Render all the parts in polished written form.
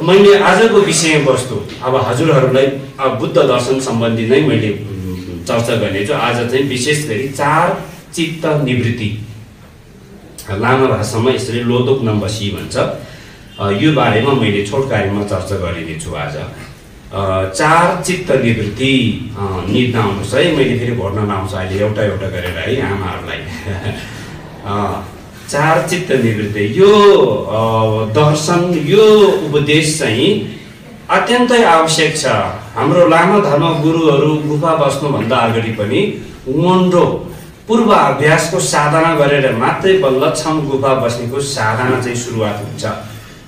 मैले आजको विषयवस्तु अब हजुरहरूलाई बुद्ध दर्शन सम्बन्धी नै मैले चर्चा गर्नेछु। आज चाहिँ विशेष गरी 4 चित्त निवृत्ति, लामा भाषामा यसरी लोदोक नम्बसी भन्छ, यो बारेमा मैले छोटकारीमा चर्चा गरिनेछु आज। 4 चित्त निवृत्ति निद्न आउनुहोस् है, मैले फेरि भर्न नआउँछ अहिले एउटा एउटा गरेर है आमाहरूलाई। 4 चित्त निवृत्ति यो दर्शन, यो उपदेश चाहिँ अत्यन्तै आवश्यक छ। हाम्रो लामा धर्म गुरुहरू गुफा बस्नुभन्दा अगाडि पनि उमन्डो पूर्व अभ्यासको साधना गरेर मात्रै बल्ल छम गुफा बस्नेको साधना चाहिँ सुरुवात हुन्छ।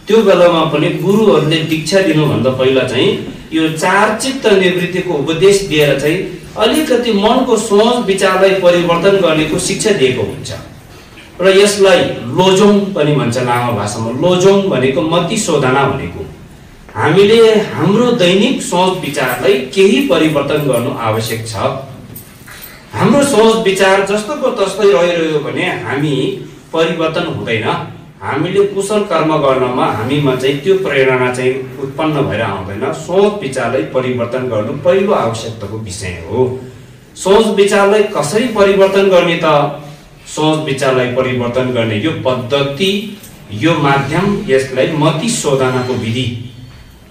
त्यो बेलामा पनि गुरुहरूले दीक्षा दिनुभन्दा पहिला चाहिँ यो 4 चित्त निवृत्तिको उपदेश दिएर चाहिँ अलिकति मनको सोच विचारलाई परिवर्तन गर्नेको शिक्षा दिएको हुन्छ र यसलाई लोजोङ पनि भन्छ लामा भाषामा। लोजोङ भनेको मति शोधना भनेको, हामीले हाम्रो दैनिक सोच विचारलाई केही परिवर्तन गर्नु आवश्यक छ। हाम्रो सोच विचार जस्तोको तस्तै रहिरह्यो भने हामी परिवर्तन हुँदैन। हामीले कुशल कर्म गर्नमा हामीमा चाहिँ त्यो प्रेरणा चाहिँ उत्पन्न भएर आउँदैन। सोच विचारलाई परिवर्तन गर्नु पहिलो आवश्यकताको विषय हो। सोच विचारलाई कसरी परिवर्तन गर्ने त? सोच विचारलाई परिवर्तन गर्ने यो पद्धति, यो माध्यम, यसलाई मति शोधनाको विधि।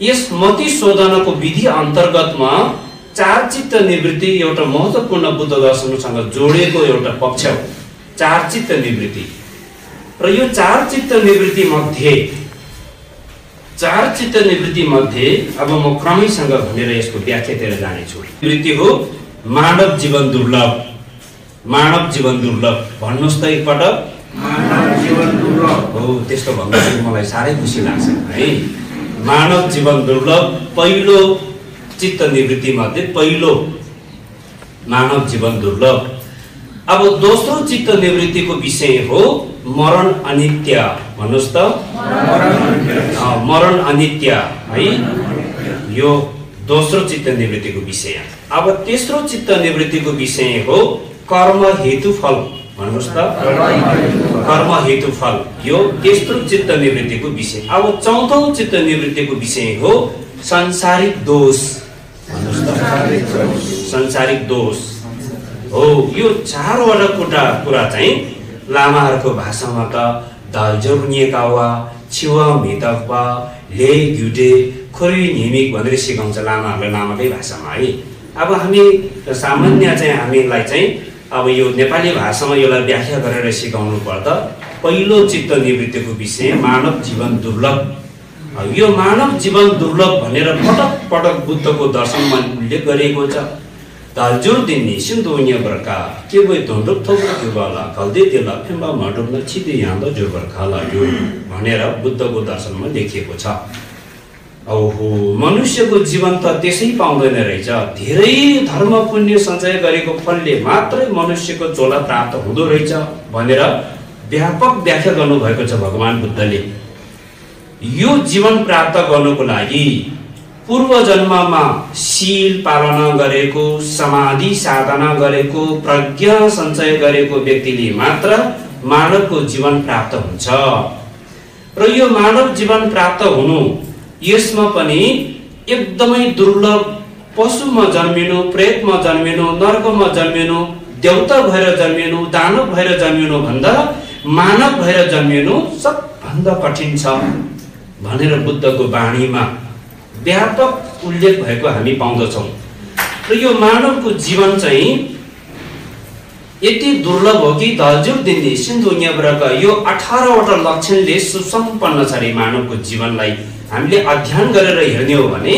यस मति शोधनाको विधि अन्तर्गतमा 4 चित्त निवृत्ति एउटा महत्त्वपूर्ण बुद्ध दर्शनसँग जोडिएको एउटा पक्ष हो, 4 चित्त निवृत्ति। र यो 4 चित्त निवृत्ति मध्ये अब म क्रमैसँग भनेर यसको व्याख्यातिर जानेछु। निवृत्ति हो मानव जीवन दुर्लभ। मानव जीवन दुर्लभ भन्नुहोस् त एकपटक। मानव जीवन दुर्लभ हो, त्यस्तो भन्दाखेरि मलाई साह्रै खुसी लाग्छ है। मानव जीवन दुर्लभ पहिलो चित्त निवृत्ति मध्ये पहिलो मानव जीवन दुर्लभ। अब दोस्रो चित्त निवृत्तिको विषय हो मरण अनित्य। भन्नुहोस् त, मरण अनित्य है, यो दोस्रो चित्त निवृत्तिको विषय। अब तेस्रो चित्त निवृत्तिको विषय हो कर्म हेतु फल। भन्नुहोस् त, कर्म हेतु फल, यो तेस्रो चित्त निवृत्तिको विषय। अब चौथो चित्त निवृत्तिको विषय हो सांसारिक दोष। भन्नुहोस् त, सांसारिक दोष हो। यो 4वटा कुरा चाहिँ लामाहरूको भाषामा त दालजरुनिएकावा छिवा मेतवा ले ग्युटे खोरी निमिक भनेर सिकाउँछ लामाहरूले लामाकै भाषामा है। अब हामी सामान्य चाहिँ हामीलाई चाहिँ अब यो नेपाली भाषामा यसलाई व्याख्या गरेर सिकाउनु पर्दा पहिलो चित्त निवृत्तिको विषय मानव जीवन दुर्लभ। यो मानव जीवन दुर्लभ भनेर पटक पटक बुद्धको दर्शनमा उल्लेख गरिएको छ। दालजुर दिन्ने सिन्धुन्य बर्का के भए धुन्डुप थोक्रो जुगाला खल्दे तेला फिम्बा मडुम्न छिदे याँदा जो बर्खाला यो भनेर बुद्धको दर्शनमा लेखिएको छ। ओहो, मनुष्यको जीवन त त्यसै पाउँदैन रहेछ। धेरै धर्म पुण्य सञ्चय गरेको फलले मात्रै मनुष्यको झोला प्राप्त हुँदो रहेछ भनेर व्यापक व्याख्या गर्नुभएको छ भगवान बुद्धले। यो जीवन प्राप्त गर्नको लागि पूर्व जन्ममा शील पालना गरेको, समाधि साधना गरेको, प्रज्ञा सञ्चय गरेको व्यक्तिले मात्र मानवको जीवन प्राप्त हुन्छ। र यो मानव जीवन प्राप्त हुनु यसमा पनि एकदमै दुर्लभ। पशुमा जन्मिनु, प्रेतमा जन्मिनु, नर्कमा जन्मिनु, देवता भएर जन्मिनु, दानव भएर जन्मिनु भन्दा मानव भएर जन्मिनु सबभन्दा कठिन छ भनेर बुद्धको वाणीमा व्यापक उल्लेख भएको हामी पाउँदछौँ। र यो मानवको जीवन चाहिँ यति दुर्लभ हो कि दालजुर दिन्ने सिन्धुन्यका यो 18वटा लक्षणले सुसम्पन्न छ रे। मानवको जीवनलाई हामीले अध्ययन गरेर हेर्ने हो भने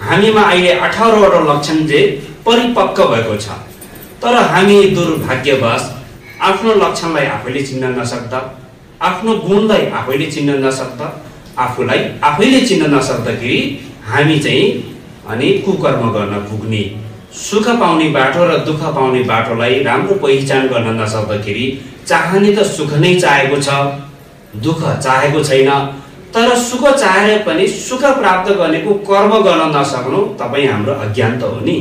हामीमा अहिले 18वटा लक्षण चाहिँ परिपक्व भएको छ। तर हामी दुर्भाग्यवश आफ्नो लक्षणलाई आफैले चिन्न नसक्दा, आफ्नो गुणलाई आफैले चिन्न नसक्दा, आफूलाई आफैले चिन्न नसक्दाखेरि हामी चाहिँ अनि कुकर्म गर्न पुग्ने, सुख पाउने बाटो र दुःख पाउने बाटोलाई राम्रो पहिचान गर्न नसक्दाखेरि चाहने त सुख नै चाहेको छ, दुःख चाहेको छैन। तर सुख चाहेर पनि सुख प्राप्त गर्नेको कर्म गर्न नसक्नु तपाईँ हाम्रो अज्ञानता हो नि।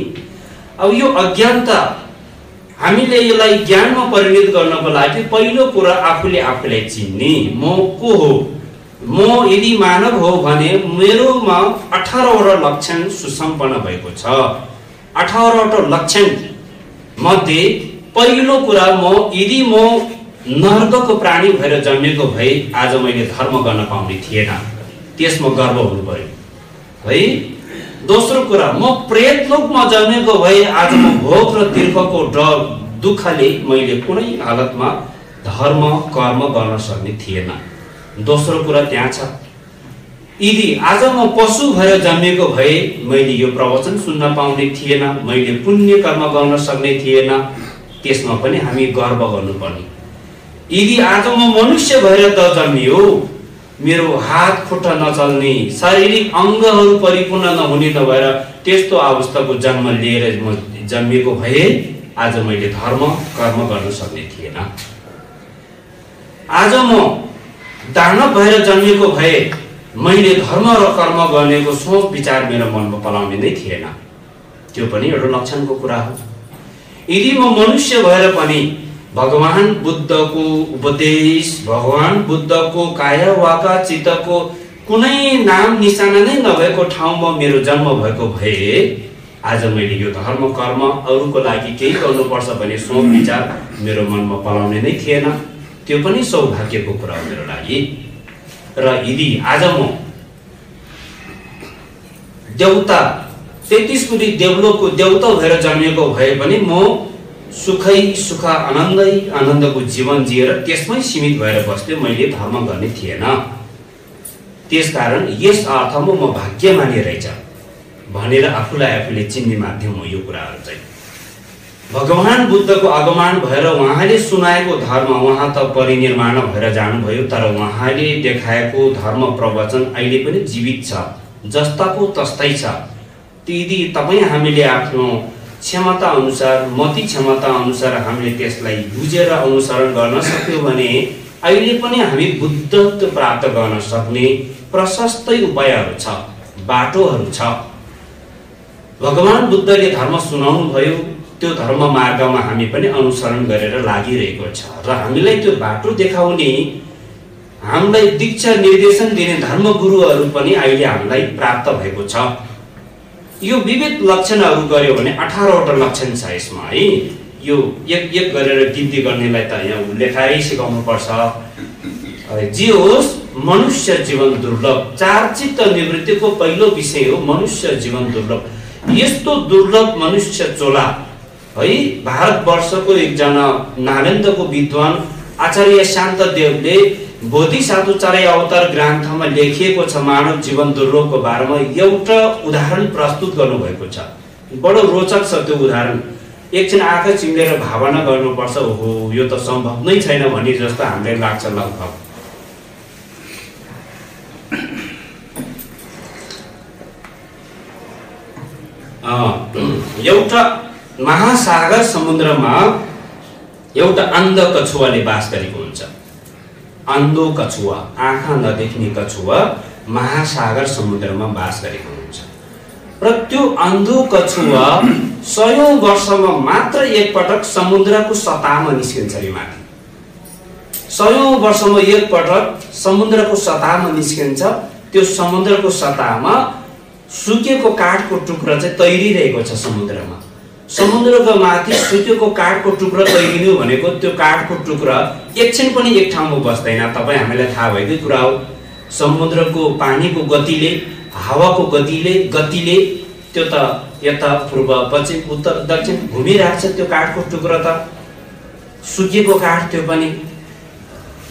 अब यो अज्ञानता हामीले यसलाई ज्ञानमा परिणत गर्नको लागि पहिलो कुरा आफूले आफूलाई चिन्ने, म को हो, म यदि मानव हो भने मेरोमा 18वटा लक्षण सुसम्पन्न भएको छ। 18वटा लक्षण मध्ये पहिलो कुरा यदि म नर्कको प्राणी भएर जन्मेको भए आज मैले धर्म गर्न पाउने थिएन, त्यसमा गर्व हुनु पर्यो है। दोस्रो कुरा, म प्रेत लोकमा जन्मेको भए आज म भोग र तिर्खको दुःखले मैले कुनै हालतमा धर्म कर्म गर्न सक्ने थिएन। दोस्रो कुरा त्यहाँ छ, यदि आज म पशु भएर जन्मेको भए मैले यो प्रवचन सुन्न पाउने थिएन, मैले पुण्य कर्म गर्न सक्ने थिएन, त्यसमा पनि हामी गर्व गर्नुपर्ने। यदि आज म मनुष्य भएर त जन्मियो, मेरो हात खुट्टा नचल्ने, शारीरिक अङ्गहरू परिपूर्ण नहुने नभएर त्यस्तो अवस्थाको जन्म लिएर म जन्मिएको भए आज मैले धर्म कर्म गर्न सक्ने थिएन। आज म दानव भएर जन्मेको भए मैले धर्म र कर्म गर्नेको सोच विचार मेरो मनमा पलाउने नै थिएन। त्यो पनि एउटा लक्षणको कुरा हो। यदि म मनुष्य भएर पनि भगवान बुद्धको उपदेश, भगवान बुद्धको काया वाका चित्तको कुनै नाम निशाना नै नभएको ठाउँमा मेरो जन्म भएको भए आज मैले यो धर्म कर्म अरूको लागि केही गर्नुपर्छ भन्ने सोच विचार मेरो मनमा पलाउने नै थिएन। त्यो पनि सौभाग्यको कुरा हो मेरो लागि। र यदि आज म देवता 33 कोटी देवलोकको देवता भएर जन्मेको भए पनि म सुखै सुख आनन्दै आनन्दको जीवन जिएर त्यसमै सीमित भएर बस्थे, मैले धर्म गर्ने थिएन। त्यसकारण यस अर्थमा म भाग्यमानी रहेछ भनेर आफूलाई आफूले चिन्ने माध्यम हो यो कुराहरू चाहिँ। भगवान बुद्धको आगमन भएर उहाँले सुनाएको धर्म, उहाँ त परिनिर्वाण भएर जानुभयो, तर उहाँले देखाएको धर्म प्रवचन अहिले पनि जीवित छ, जस्ताको तस्तै छ। यदि तपाईँ हामीले आफ्नो क्षमता अनुसार, मति क्षमता अनुसार हामीले त्यसलाई बुझेर अनुसरण गर्न सक्यौँ भने अहिले पनि हामी बुद्धत्व प्राप्त गर्न सक्ने प्रशस्तै उपायहरू छ, बाटोहरू छ। भगवान बुद्धले धर्म सुनाउनु भयो, त्यो धर्म मार्गमा हामी पनि अनुसरण गरेर लागिरहेको छ र हामीलाई त्यो बाटो देखाउने, हामीलाई दीक्षा निर्देशन दिने धर्मगुरुहरू पनि अहिले हामीलाई प्राप्त भएको छ। यो विविध लक्षणहरू गर्यो भने 18वटा लक्षण छ यसमा है। यो एक एक गरेर गिन्ती गर्नेलाई त यहाँ लेखाइ सिकाउनु पर्छ। जे होस्, मनुष्य जीवन दुर्लभ। 4 चित्त निवृत्तिको पहिलो विषय हो मनुष्य जीवन दुर्लभ। यस्तो दुर्लभ मनुष्य चोला है। भारतवर्षको एकजना नालन्दाको विद्वान आचार्य शान्तदेवले बोधिसत्व चारै अवतार ग्रन्थमा लेखिएको छ मानव जीवन दुर्लभको बारेमा एउटा उदाहरण प्रस्तुत गर्नुभएको छ। बडो रोचक छ त्यो उदाहरण। एकछिन आँखा चिम्लेर भावना गर्नुपर्छ, ओहो यो त सम्भव नै छैन भन्ने जस्तो हामीलाई लाग्छ लगभग। एउटा महासागर समुद्रमा एउटा अन्ध कछुवाले बास गरेको हुन्छ। अन्धो कछुवा, आँखा नदेख्ने कछुवा महासागर समुद्रमा बास गरेको हुन्छ र त्यो अन्धो कछुवा 100औं वर्षमा मात्र एकपटक समुद्रको सतहमा निस्किन्छ रे माथि। 100औं वर्षमा एकपटक समुद्रको सतहमा निस्किन्छ। त्यो समुद्रको सतहमा सुकेको काठको टुक्रा चाहिँ तैरिरहेको छ समुद्रमा। समुद्रको माथि सुकेको काठको टुक्रा तैरिनु भनेको त्यो काठको टुक्रा एकछिन पनि एक ठाउँमा बस्दैन। तपाईँ हामीलाई थाहा भएकै कुरा हो। समुद्रको पानीको गतिले, हावाको गतिले त्यो त यता पूर्व पश्चिम उत्तर दक्षिण घुमिरहेको छ। त्यो काठको टुक्रा त सुकेको काठ, त्यो पनि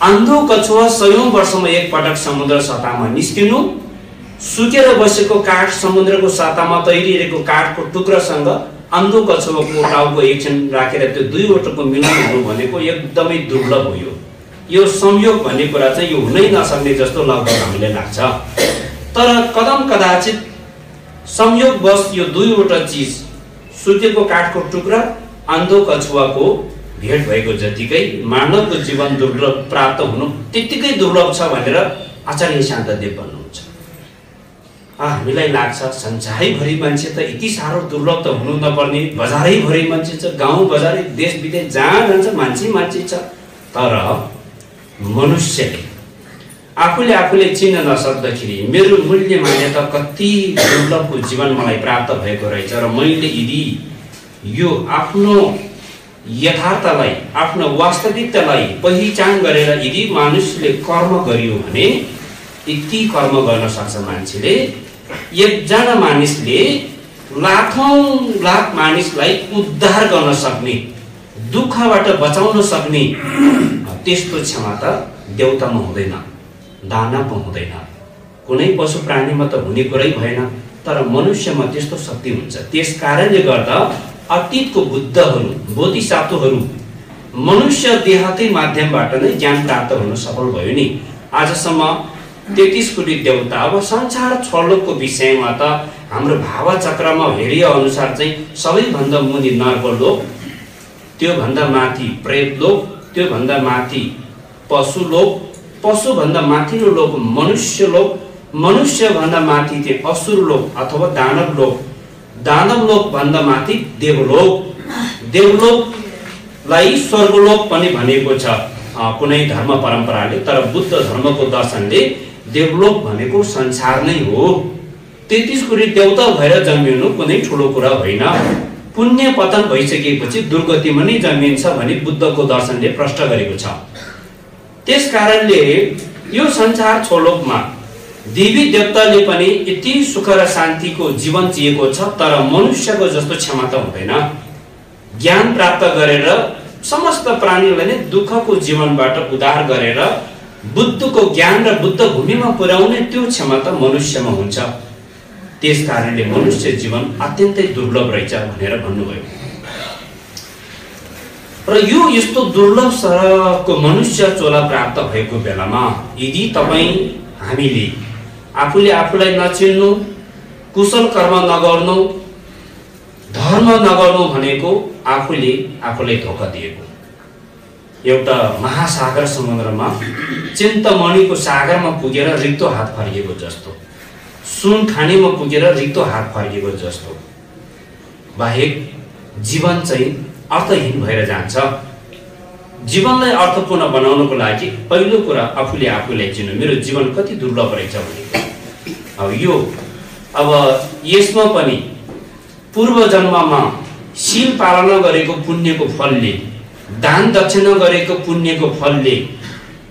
अन्धो कछुवा 100औं वर्षमा एकपटक समुद्र सतहमा निस्किनु, सुकेर बसेको काठ समुद्रको सतहमा तैरिरहेको काठको टुक्रासँग अन्धो कछुवाको टाउको एकछिन राखेर त्यो दुईवटाको मिलन हुनु भनेको एकदमै दुर्लभ हो। यो संयोग भन्ने कुरा चाहिँ यो हुनै नसक्ने जस्तो लगभग हामीलाई लाग्छ। तर कदम कदाचित संयोगवश यो दुईवटा चिज, सुकेको काठको टुक्रा, अन्धो कछुवाको भेट भएको जतिकै मानवको जीवन दुर्लभ प्राप्त हुनु त्यतिकै दुर्लभ छ भनेर आचार्य शान्तदेव भन्नुहुन्छ। हामीलाई लाग्छ संसारैभरि मान्छे त यति साह्रो दुर्लभ त हुनु नपर्ने, बजारैभरि मान्छे छ, गाउँ बजारै देश विदेश जहाँ जान्छ मान्छे छ। तर मनुष्यले आफूले आफूले चिन्न नसक्दाखेरि मेरो मूल्य मान्यता कति दुर्लभको जीवन मलाई प्राप्त भएको रहेछ र मैले यदि यो आफ्नो यथार्थलाई आफ्नो वास्तविकतालाई पहिचान गरेर यदि मानिसले कर्म गरियो भने यति कर्म गर्न सक्छ मान्छेले। एकजना मानिसले लाखौं लाख मानिसलाई उद्धार गर्न सक्ने, दुःखबाट बचाउन सक्ने त्यस्तो क्षमता देवतामा हुँदैन, दानवमा हुँदैन, कुनै पशु प्राणीमा त हुने कुरै भएन, तर मनुष्यमा त्यस्तो शक्ति हुन्छ। त्यसकारणले गर्दा अतीतको बुद्धहरू बोधिसत्वहरू मनुष्य देहकै माध्यमबाट नै ज्ञान प्राप्त हुन सफल भयो नि। आजसम्म 33 कोटी देवता। अब संसार छलोकको विषयमा त हाम्रो भावचक्रमा हेरिए अनुसार चाहिँ सबैभन्दा मुनि नर्कलोक, त्यो भन्दा माथि प्रेतलोक, त्यो भन्दा माथि पशुलोक, पशुभन्दा माथिल्लो लोक मनुष्यलोक, मनुष्य भन्दा माथि चाहिँ असुरलोक अथवा दानवलोक, दानवलोक भन्दा माथि देवलोक, देवलोकलाई स्वर्गलोक पनि भनेको छ कुनै धर्म परम्पराले। तर बुद्ध धर्मको दर्शनले देवलोक भनेको संसार नै हो। 33 कोटी देवता भएर जन्मिनु कुनै ठुलो कुरा होइन। पुण्य पतन भइसकेपछि दुर्गतिमा नै जन्मिन्छ भनी बुद्धको दर्शनले प्रष्ट गरेको छ। त्यसकारणले यो संसार छोलोकमा देवी देवताले पनि यति सुख र शान्तिको जीवन जिएको छ, तर मनुष्यको जस्तो क्षमता हुँदैन। ज्ञान प्राप्त गरेर समस्त प्राणीलाई नै दुःखको जीवनबाट उद्धार गरेर बुद्धको ज्ञान र बुद्ध भूमिमा पुर्याउने त्यो क्षमता मनुष्यमा हुन्छ। त्यसकारणले मनुष्य जीवन अत्यन्तै दुर्लभ रहेछ भनेर भन्नुभयो। र यो यस्तो दुर्लभ सरको मनुष्य चोला प्राप्त भएको बेलामा यदि हामीले आफूले आफूलाई नचिन्नु, कुशल कर्म नगर्नु, धर्म नगर्नु भनेको आफूले आफूलाई धोका दिएको। एउटा महासागर समुद्रमा चिन्तमणिको सागरमा पुगेर रिक्तो हात फर्किएको जस्तो, सुन खानीमा पुगेर रिक्तो हात फर्किएको जस्तो बाहेक जीवन चाहिँ अर्थहीन भएर जान्छ। जीवनलाई अर्थपूर्ण बनाउनको लागि पहिलो कुरा आफूले आफूलाई चिन्नु, मेरो जीवन कति दुर्लभ रहेछ भनेको। अब यसमा पनि पूर्व जन्ममा शील पालना गरेको पुण्यको फलले, दान दक्षिणा गरेको पुण्यको फलले,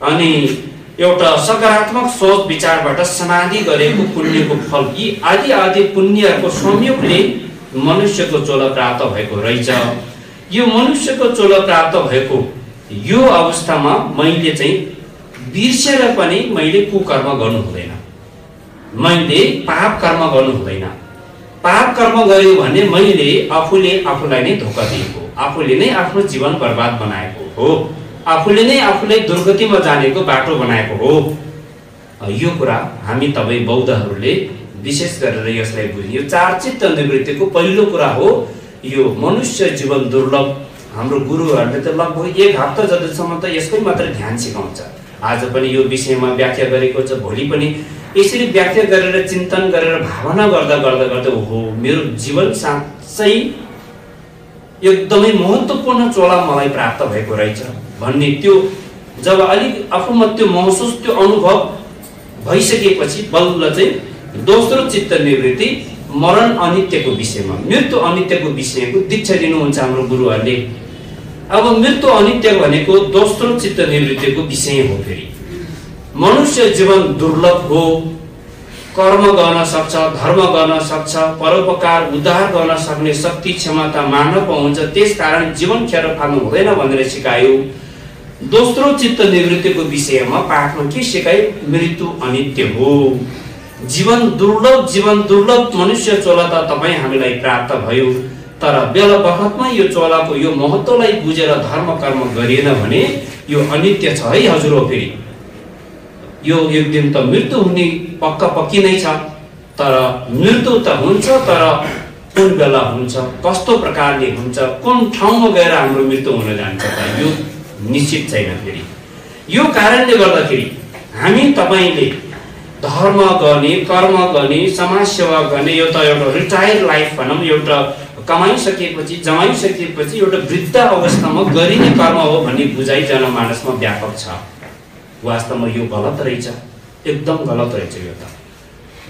अनि एउटा सकारात्मक सोच विचारबाट समाधि गरेको पुण्यको फल, यी आदि आदि पुण्यहरूको संयोगले मनुष्यको चोला प्राप्त भएको रहेछ। यो मनुष्यको चोला प्राप्त भएको यो अवस्थामा मैले चाहिँ बिर्सेर पनि मैले कुकर्म गर्नु हुँदैन, मैले पाप कर्म गर्नु हुँदैन। पाप कर्म गर्यो भने मैले आफूले आफूलाई नै धोका दिएको, आफूले नै आफ्नो जीवन बर्बाद बनाएको हो, आफूले नै आफूलाई दुर्गतिमा जानेको बाटो बनाएको हो। यो कुरा हामी तपाईँ बौद्धहरूले विशेष गरेर यसलाई बुझ्नु। यो 4 चित्त निवृत्तिको पहिलो कुरा हो। यो मनुष्य जीवन दुर्लभ। हाम्रो गुरुहरूले त लगभग 1 हप्ता जतिसम्म त यसकै मात्र ध्यान सिकाउँछ। आज पनि यो विषयमा व्याख्या गरेको छ, भोलि पनि यसरी व्याख्या गरेर चिन्तन गरेर भावना गर्दा गर्दा गर्दा ओहो मेरो जीवन साँच्चै एकदमै महत्त्वपूर्ण चोला मलाई प्राप्त भएको रहेछ भन्ने त्यो जब अलिक आफूमा त्यो महसुस, त्यो अनुभव भइसकेपछि बल्ल चाहिँ दोस्रो चित्त निवृत्ति मरण अनित्यको विषयमा, मृत्यु अनित्यको विषयको दीक्षा दिनुहुन्छ हाम्रो गुरुहरूले। अब मृत्यु अनित्य भनेको दोस्रो चित्त निवृत्तिको विषय हो। फेरि मनुष्य जीवन दुर्लभ हो, कर्म गर्न सक्छ, धर्म गर्न सक्छ, परोपकार उद्धार गर्न सक्ने शक्ति क्षमता मानव हुन्छ। त्यसकारण जीवन खेर फाल्नु हुँदैन भनेर सिकायो। दोस्रो चित्त निवृत्तिको विषयमा पाठमा के सिकायो? मृत्यु अनित्य हो, जीवन दुर्लभ मनुष्य चोला त तपाईँ हामीलाई प्राप्त भयो, तर बेला बखतमा यो चोलाको यो महत्त्वलाई बुझेर धर्म कर्म गरिएन भने यो अनित्य छ है हजुर हो। फेरि यो एक दिन त मृत्यु हुने पक्का पक्की नै छ, तर मृत्यु त हुन्छ, तर कुन बेला हुन्छ, कस्तो प्रकारले हुन्छ, कुन ठाउँमा गएर हाम्रो मृत्यु हुन जान्छ त यो निश्चित छैन। फेरि यो कारणले गर्दाखेरि हामी तपाईले धर्म गर्ने, कर्म गर्ने, समाज सेवा गर्ने, एउटा रिटायर लाइफ भनौँ, एउटा कमाइसकेपछि जमाइसकेपछि एउटा वृद्ध अवस्थामा गरिने कर्म हो भन्ने बुझाइ जनमानसमा व्यापक छ। वास्तवमा यो गलत रहेछ। एकदम गलत रहेछ यो त।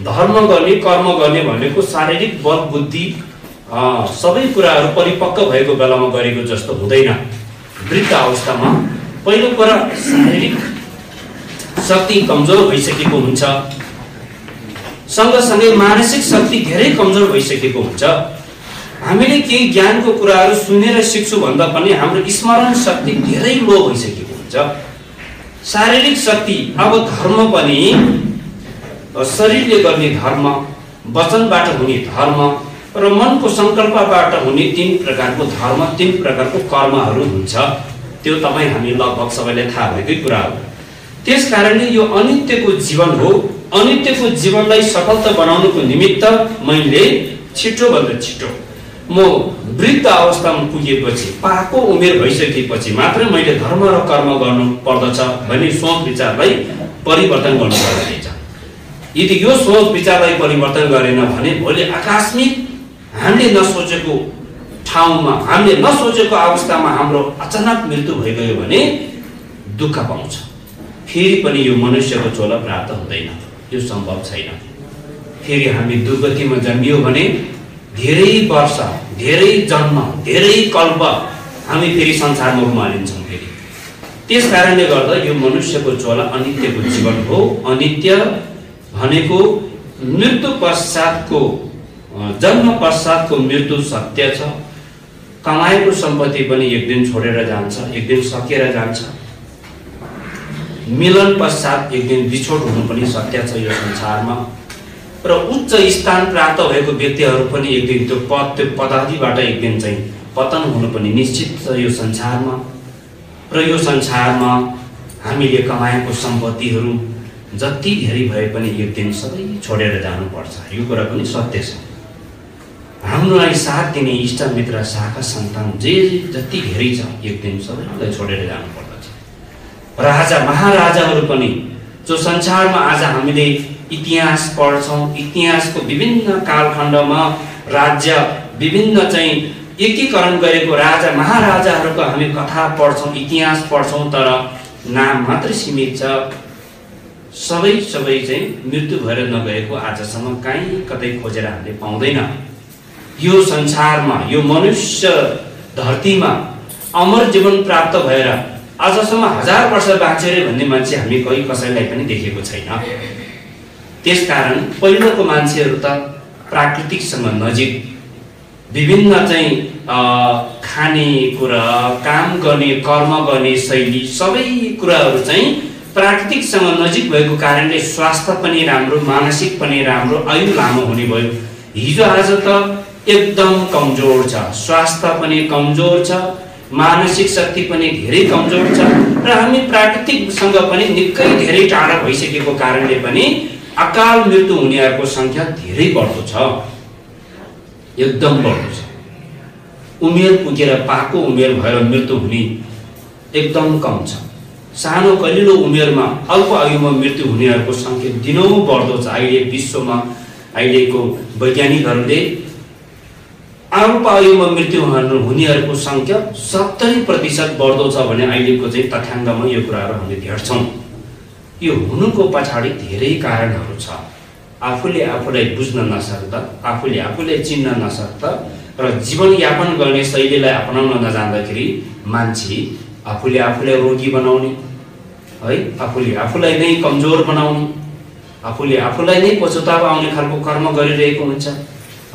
धर्म गर्ने कर्म गर्ने भनेको शारीरिक बल बुद्धि सबै कुराहरू परिपक्व भएको बेलामा गरेको जस्तो हुँदैन। वृद्ध अवस्थामा पहिलो कुरा शारीरिक शक्ति कमजोर भइसकेको हुन्छ, सँगसँगै मानसिक शक्ति धेरै कमजोर भइसकेको हुन्छ। हामीले केही ज्ञानको कुराहरू सुनेर सिक्छु भन्दा पनि हाम्रो स्मरण शक्ति धेरै लो भइसकेको हुन्छ। शारीरिक शक्ति अब धर्म पनि शरीरले गर्ने धर्म, वचनबाट हुने धर्म र मनको संकल्पबाट हुने 3 प्रकारको धर्म, 3 प्रकारको कर्महरू हुन्छ। त्यो तपाईँ हामी लगभग सबैलाई थाहा भएकै कुरा हो। त्यसकारणले यो अनित्यको जीवन हो। अनित्यको जीवनलाई सफलता बनाउनको निमित्त मैले छिटोभन्दा छिटो म वृद्ध अवस्थामा पुगेपछि, पाको उमेर भइसकेपछि मात्र मैले धर्म र कर्म गर्नु पर्दछ भन्ने सोच विचारलाई परिवर्तन गर्नु पर्दछ। यदि यो सोच विचारलाई परिवर्तन गरेन भने भोलि आकस्मिक हामीले नसोचेको ठाउँमा, हामीले नसोचेको अवस्थामा हाम्रो अचानक मृत्यु भइगयो भने दुःख पाउँछ। फेरि पनि यो मनुष्यको चोला प्राप्त हुँदैन, यो सम्भव छैन। फेरि हामी दुर्गतिमा जन्मियो भने धेरै वर्ष, धेरै जन्म, धेरै कल्प हामी फेरि संसारमा उमालिन्छौँ फेरि। त्यस कारणले गर्दा यो मनुष्यको चोला अनित्यको जीवन हो। अनित्य भनेको मृत्यु पश्चातको, जन्म पश्चातको मृत्यु सत्य छ। कमाएको सम्पत्ति पनि एक दिन छोडेर जान्छ, एक दिन सकिएर जान्छ। मिलन पश्चात एक दिन बिछोड हुनु पनि सत्य छ यो संसारमा। र उच्च स्थान प्राप्त भएको व्यक्तिहरू पनि एक दिन त्यो पदाधिबाट एक दिन चाहिँ पतन हुनु पनि निश्चित छ यो संसारमा। र यो संसारमा हामीले कमाएको सम्पत्तिहरू जति धेरै भए पनि एक दिन सबै छोडेर जानुपर्छ, यो कुरा पनि सत्य छ। हामीलाई साथ दिने इष्ट मित्र, शाखा सन्तान जे जति धेरै छ एक दिन सबैलाई छोडेर जानुपर्दछ। राजा महाराजाहरू पनि जो संसारमा आज हामीले इतिहास पढ्छौँ, इतिहासको विभिन्न कालखण्डमा राज्य विभिन्न चाहिँ एकीकरण गरेको राजा महाराजाहरूको हामी कथा पढ्छौँ, इतिहास पढ्छौँ, तर नाम मात्रै सीमित छ। सबै चाहिँ मृत्यु भएर नगएको आजसम्म कहीँ कतै खोजेर हामीले पाउँदैन। यो संसारमा, यो मनुष्य धरतीमा अमर जीवन प्राप्त भएर आजसम्म 1000 वर्ष बाँच्यो रे भन्ने मान्छे हामी कोही कसैलाई पनि देखेको छैन। त्यसकारण पहिलोको मान्छेहरू त प्राकृतिकसँग नजिक, विभिन्न चाहिँ खाने कुरा, काम गर्ने, कर्म गर्ने शैली सबै कुराहरू चाहिँ प्राकृतिकसँग नजिक भएको कारणले स्वास्थ्य पनि राम्रो, मानसिक पनि राम्रो, आयु लामो हुने भयो। हिजो आज त एकदम कमजोर छ, स्वास्थ्य पनि कमजोर छ, मानसिक शक्ति पनि धेरै कमजोर छ र हामी प्राकृतिकसँग पनि निकै धेरै टाढा भइसकेको कारणले पनि अकाल मृत्यु हुनेहरूको संख्या धेरै बढ्दो छ, एकदम बढ्दो छ। उमेर पुगेर पाको उमेर भएर मृत्यु हुने एकदम कम छ। सानो कलिलो उमेरमा अल्प आयुमा मृत्यु हुनेहरूको संख्या दिनौँ बढ्दो छ। अहिले विश्वमा अहिलेको वैज्ञानिकहरूले अल्प आयुमा मृत्यु हुनेहरूको संख्या 70% बढ्दो छ भने अहिलेको चाहिँ तथ्याङ्कमा यो कुराहरू हामीले भेट्छौँ। यो हुनुको पछाडि धेरै कारणहरू छ। आफूले आफूलाई बुझ्न नसक्दा, आफूले आफूलाई चिन्न नसक्दा र जीवनयापन गर्ने शैलीलाई अपनाउन नजान्दाखेरि मान्छे आफूले आफूलाई रोगी बनाउने है, आफूले आफूलाई नै कमजोर बनाउने, आफूले आफूलाई नै पछुतावा आउने खालको कर्म गरिरहेको हुन्छ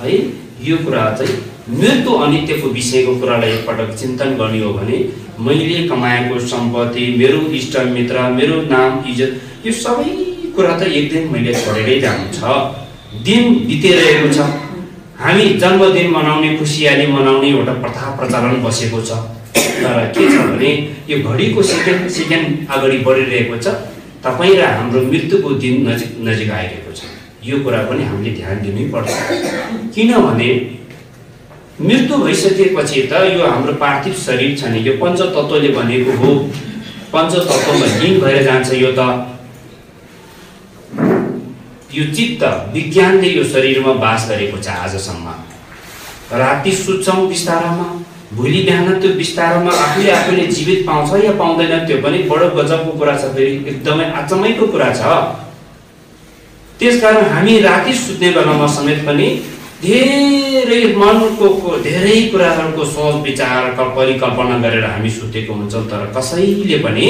है। यो कुरा चाहिँ मृत्यु अनित्यको विषयको कुरालाई एकपटक चिन्तन गर्ने हो भने मैले कमाएको सम्पत्ति, मेरो इष्ट मित्र, मेरो नाम इज्जत, यो सबै कुरा त एक दिन मैले छोडेरै जानु छ। दिन बितिरहेको छ। हामी जन्मदिन मनाउने, खुसियाली मनाउने एउटा प्रथा प्रचलन बसेको छ। तर के छ भने यो घडीको सेकेन्ड अगाडि बढिरहेको छ। तपाईँ र हाम्रो मृत्युको दिन नजिक आइरहेको छ। यो कुरा पनि हामीले ध्यान दिनै पर्छ। किनभने मृत्यु भइसकेपछि त यो हाम्रो पार्थिव शरीर छ नि, यो पञ्चतत्त्वले बनेको हो। पञ्चतत्त्वमा लीन भएर जान्छ। यो चित्त विज्ञानले यो शरीरमा बास गरेको छ आजसम्म। राति सुत्छौँ बिस्तारामा, भोलि बिहान त्यो बिस्तारामा आफूले जीवित पाउँछ या पाउँदैन त्यो पनि बडो गजबको कुरा छ। फेरि एकदमै अचम्मैको कुरा छ। त्यसकारण हामी राति सुत्ने बेलामा समेत पनि धेरै मनको धेरै कुराहरूको सोच विचार परिकल्पना गरेर हामी सुतेको हुन्छौँ। तर कसैले पनि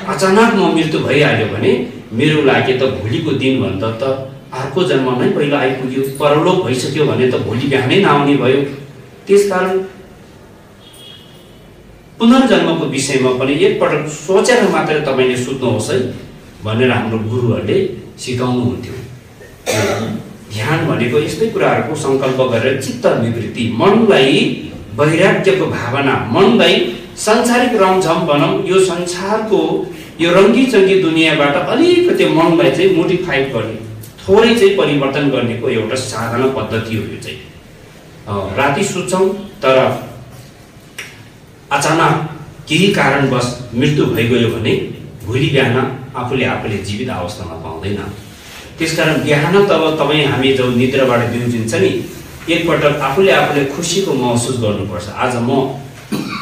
अचानक म मृत्यु भइहाल्यो भने मेरो लागि त भोलिको दिन भन्दा त अर्को जन्म नै पहिला आइपुग्यो, परलोक भइसक्यो भने त भोलि बिहानै नआउने भयो। त्यसकारण पुनर्जन्मको विषयमा पनि एकपटक सोचेर मात्र तपाईले सुत्नुहोस् है भनेर हाम्रो गुरुहरूले सिकाउनुहुन्थ्यो। ध्यान भनेको यस्तै कुराहरूको संकल्प गरेर चित्त निवृत्ति, मनलाई वैराग्यको भावना, मनलाई सांसारिक रमझम बनाऊ, यो संसारको यो रङ्गी चङ्गी दुनियाँबाट अलिकति मनलाई चाहिँ मोडिफाइड गर्ने, थोरै चाहिँ परिवर्तन गर्नेको एउटा साधना पद्धति हो। यो चाहिँ राति सुत्छौँ तर अचानक केही कारणवश मृत्यु भइगयो भने भोलि बिहान आफूले जीवित अवस्थामा पाउँदैन। त्यसकारण बिहान तब तपाईँ हामी जब निद्राबाट बिउजिन्छ नि, एकपटक आफूले खुसीको महसुस गर्नुपर्छ। आज म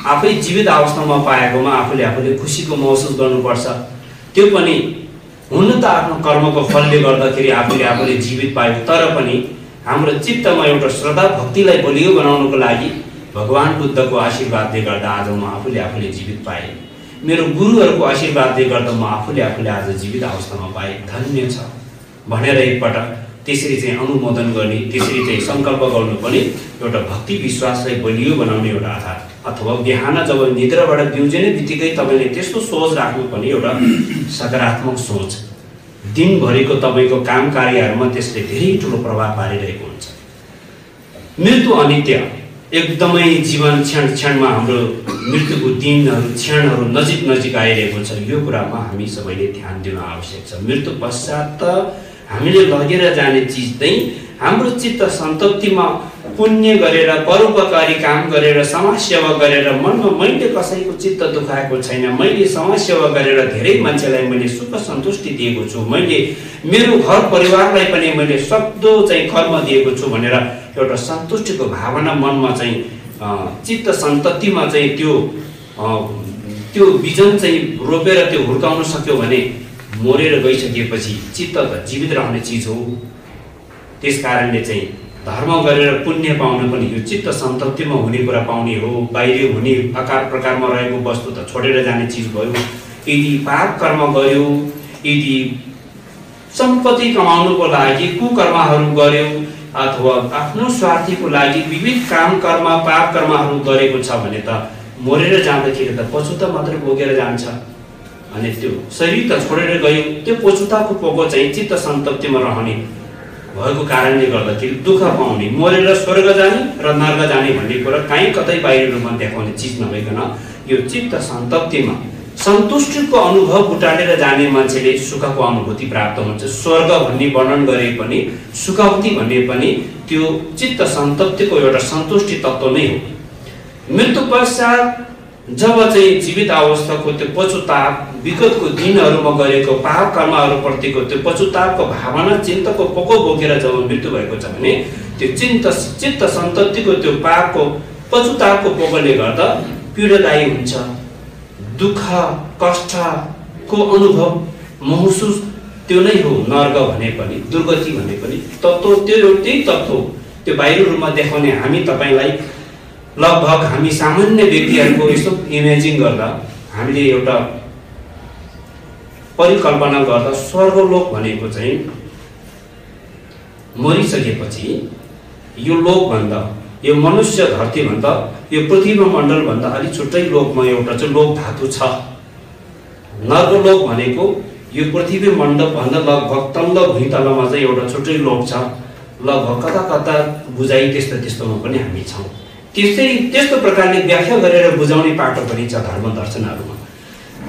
आफै जीवित अवस्थामा पाएकोमा आफूले खुसीको महसुस गर्नुपर्छ। त्यो पनि हुन त आफ्नो कर्मको फलले गर्दाखेरि आफूले जीवित पायो, तर पनि हाम्रो चित्तमा एउटा श्रद्धा भक्तिलाई बलियो बनाउनको लागि भगवान बुद्धको आशीर्वादले गर्दा आज म आफूले जीवित पाएँ। मेरो गुरुहरूको आशीर्वादले गर्दा म आफूले आज जीवित अवस्थामा पाएँ, धन्य छ भनेर एकपटक त्यसरी चाहिँ अनुमोदन गर्ने, त्यसरी चाहिँ संकल्प गर्नु पनि एउटा भक्ति विश्वासलाई बलियो बनाउने एउटा आधार। अथवा बिहान जब निद्राबाट बिउजिने बित्तिकै तपाईँले त्यस्तो सोच राख्नु पनि एउटा सकारात्मक सोच, दिनभरिको तपाईँको काम कार्यहरूमा त्यसले धेरै ठुलो प्रभाव पारिरहेको हुन्छ। मृत्यु अनित्य, एकदमै जीवन क्षण क्षणमा हाम्रो मृत्युको दिनहरू क्षणहरू नजिक आइरहेको छ। यो कुरामा हामी सबैले ध्यान दिन आवश्यक छ। मृत्यु पश्चात हामीले लगेर जाने चिज चाहिँ हाम्रो चित्त सन्तुष्टिमा पुण्य गरेर, परोपकारी काम गरेर, समाज सेवा गरेर, मनमा मैले कसैको चित्त दुखाएको छैन, मैले समाज सेवा गरेर धेरै मान्छेलाई मैले सुख सन्तुष्टि दिएको छु, मैले मेरो घर परिवारलाई पनि मैले सक्दो चाहिँ कर्म दिएको छु भनेर एउटा सन्तुष्टिको भावना मनमा चाहिँ चित्त सन्ततिमा चाहिँ त्यो बिजन चाहिँ रोपेर त्यो हुर्काउन सक्यो भने मरेर गइसकेपछि चित्त त जीवित रहने चिज हो। त्यसकारणले चाहिँ धर्म गरेर पुण्य पाउन पनि यो चित्त सन्ततिमा हुने कुरा पाउने हो। बाहिर हुने आकार प्रकारमा रहेको वस्तु त छोडेर जाने चिज भयो। यदि पाप कर्म गर्यो, यदि सम्पत्ति कमाउनुको लागि कुकर्महरू गर्यो अथवा आफ्नो स्वार्थीको लागि विविध काम कर्म पाप कर्महरू गरेको छ भने त मरेर जाँदाखेरि त पछुता मात्र बोकेर जान्छ। अनि त्यो शरीर त छोडेर गयो, त्यो पछुताको पोको चाहिँ चित्त सन्ततिमा रहने भएको कारणले गर्दाखेरि दुःख पाउने, मरेर स्वर्ग जाने र नर्क जाने भन्ने कुरा कहीँ कतै बाहिर रूपमा देखाउने चिज नभइकन यो चित्त सन्ततिमा सन्तुष्टिको अनुभव उटालेर जाने मान्छेले सुखको अनुभूति प्राप्त हुन्छ। स्वर्ग भन्ने वर्णन गरे पनि सुखावती भन्ने पनि त्यो चित्त सन्ततिको एउटा सन्तुष्टि तत्त्व नै हो। मृत्यु पश्चात जब चाहिँ जीवित अवस्थाको त्यो पछुताप, विगतको दिनहरूमा गरेको पाप कर्महरूप्रतिको त्यो पछुतापको भावना, चिन्तको पोको बोकेर जब मृत्यु भएको छ भने त्यो चित्त सन्ततिको त्यो पापको पछुतापको पोकोले गर्दा पीडादायी हुन्छ। दुःख कष्टको अनुभव महसुस त्यो नै हो। नर्क भने पनि दुर्गति भने पनि तत्त्व त्यो एउटै तत्त्व। त्यो बाहिर रूपमा देखाउने हामी तपाईलाई लगभग हामी सामान्य व्यक्तिहरूको यस्तो इमेजिङ गर्दा हामीले एउटा परिकल्पना गर्दा स्वर्गलोक भनेको चाहिँ मरिसकेपछि यो लोक भन्दा, यो मनुष्य धरती भन्दा, यो पृथ्वी मण्डल भन्दा अलि छुट्टै लोकमा एउटा चाहिँ लोक धातु छ। नर्कलोक भनेको यो पृथ्वी मण्डल भन्दा लगभग तल्लो भुइँतलमा चाहिँ एउटा छुट्टै लोक छ। लगभग कता कता बुझाइ त्यस्तोमा पनि हामी छौँ। त्यस्तो प्रकारले व्याख्या गरेर बुझाउने पाटो पनि छ धर्म दर्शनहरूमा।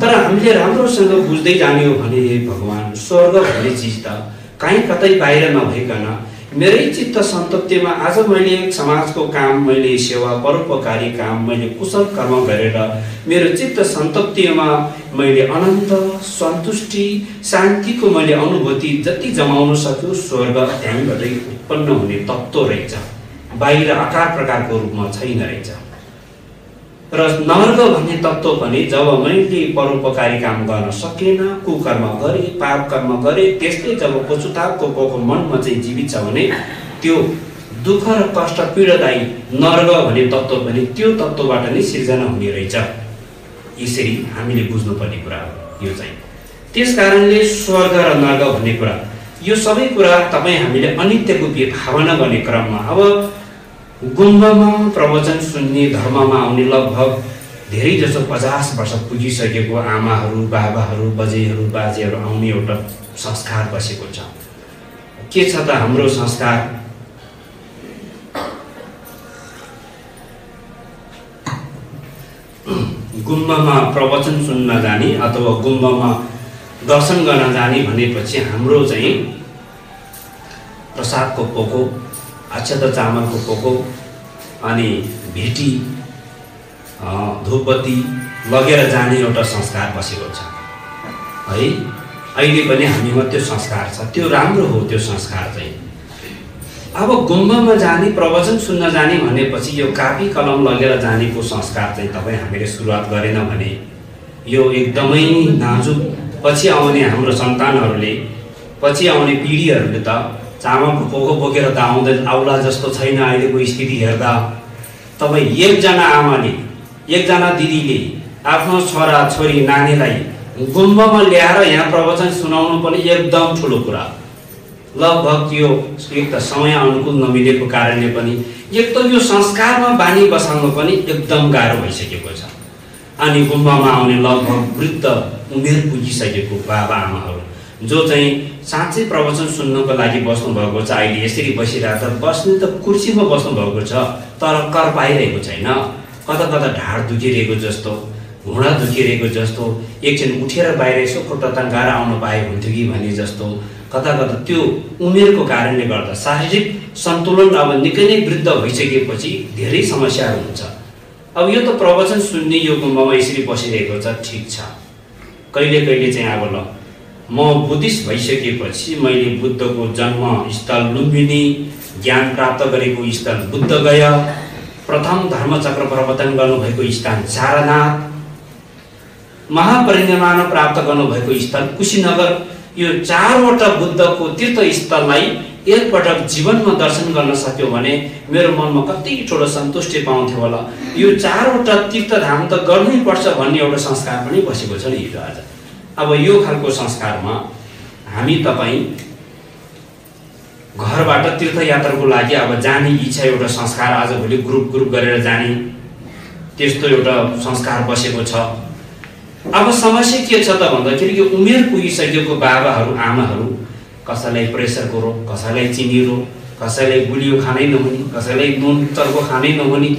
तर हामीले राम्रोसँग बुझ्दै जाने हो भने भगवान स्वर्ग भन्ने चिज त कहीँ कतै बाहिर नभइकन मेरै चित्त सन्ततिमा आज मैले समाजको काम, मैले सेवा परोपकारी काम, मैले कुशल कर्म गरेर मेरो चित्त सन्ततिमा मैले अनन्त सन्तुष्टि शान्तिको मैले अनुभूति जति जमाउन सक्यो स्वर्ग त्यहीँबाटै उत्पन्न हुने तत्त्व रहेछ, बाहिर आकार प्रकारको रूपमा छैन रहेछ। र नर्ग भन्ने तत्त्व पनि जब मैले परोपकारी काम गर्न सकेन, कुकर्म गरे, पाप कर्म गरे, त्यसले जब पछुतावको पोको मनमा चाहिँ जीवित छ भने त्यो दुःख र कष्ट पीडादायी नर्ग भन्ने तत्त्व पनि त्यो तत्त्वबाट नै सिर्जना हुने रहेछ। यसरी हामीले बुझ्नुपर्ने कुरा हो यो चाहिँ। त्यसकारणले स्वर्ग र नर्ग भन्ने कुरा, यो सबै कुरा तपाईँ हामीले अनित्यको भावना गर्ने क्रममा अब गुम्बामा प्रवचन सुन्ने, धर्ममा आउने लगभग धेरै जसो 50 वर्ष पुगिसकेको आमाहरू, बाबाहरू, बजेहरू, बाजेहरू आउने एउटा संस्कार बसेको छ। के छ त हाम्रो संस्कार? गुम्बामा प्रवचन सुन्न जाने अथवा गुम्बामा दर्शन गर्न जाने भनेपछि हाम्रो चाहिँ प्रसादको पोको, अक्षत चामलको पोको अनि भेटी धूपबत्ती लगेर जाने एउटा संस्कार बसेको छ है। अहिले पनि हामीमा त्यो संस्कार छ, त्यो राम्रो हो त्यो संस्कार चाहिँ। अब गुम्बामा जाने, प्रवचन सुन्न जाने भनेपछि यो कापी कलम लगेर जानेको संस्कार चाहिँ तपाईँ हामीले सुरुवात गरेन भने यो एकदमै नाजुक, पछि आउने हाम्रो सन्तानहरूले, पछि आउने पिँढीहरूले त चामलको पोको बोकेर त आउला जस्तो छैन अहिलेको स्थिति हेर्दा। तपाईँ एकजना आमाले, एकजना दिदीले आफ्नो छोरा छोरी नानीलाई गुम्बामा ल्याएर यहाँ प्रवचन सुनाउनु पनि एकदम ठुलो कुरा। लगभग यो एक त समय अनुकूल नमिलेको कारणले पनि, एक त यो संस्कारमा बानी बसाल्नु पनि एकदम गाह्रो भइसकेको छ। अनि गुम्बामा आउने लगभग वृद्ध उमेर पुगिसकेको बाबा आमाहरू जो चाहिँ साँच्चै प्रवचन सुन्नको लागि बस्नु भएको छ, अहिले यसरी बसिरहेको छ, बस्ने त कुर्सीमा बस्नु भएको छ तर कर पाइरहेको छैन। कता कता ढाड दुखिरहेको जस्तो, घुँडा दुखिरहेको जस्तो, एकछिन उठेर बाहिर यसो खुट्टा तन्काएर आउनु पाए हुन्थ्यो कि भने जस्तो, कता कता त्यो उमेरको कारणले गर्दा शारीरिक सन्तुलन अब निकै नै वृद्ध भइसकेपछि धेरै समस्याहरू हुन्छ। अब यो त प्रवचन सुन्ने यो गुम्बामा यसरी बसिरहेको छ, ठिक छ। कहिले कहिले चाहिँ अब ल म बुद्धिस्ट भइसकेपछि मैले बुद्धको जन्मस्थल लुम्बिनी, ज्ञान प्राप्त गरेको स्थल बुद्ध गया, प्रथम धर्मचक्र प्रवर्तन गर्नुभएको स्थान सारनाथ, महापरिनिर्वाण प्राप्त गर्नुभएको स्थल कुशीनगर, यो 4वटा बुद्धको तीर्थस्थललाई एकपटक जीवनमा दर्शन गर्न सक्यो भने मेरो मनमा कति ठुलो सन्तुष्टि पाउँथ्यो होला। यो 4वटा तीर्थधाम त गर्नै पर्छ भन्ने एउटा संस्कार पनि बसेको छ नि हिजो आज। अब यो खालको संस्कारमा हामी तपाईँ घरबाट तीर्थयात्राको लागि अब जाने इच्छा, एउटा संस्कार आजभोलि ग्रुप गरेर जाने त्यस्तो एउटा संस्कार बसेको छ। अब समस्या के छ त भन्दाखेरि यो उमेर पुगिसकेको बाबाहरू आमाहरू, कसैलाई प्रेसरको रोग, कसैलाई चिनी रोग, कसैलाई गुलियो खानै नहुने, कसैलाई नुन चर्को खानै नहुने,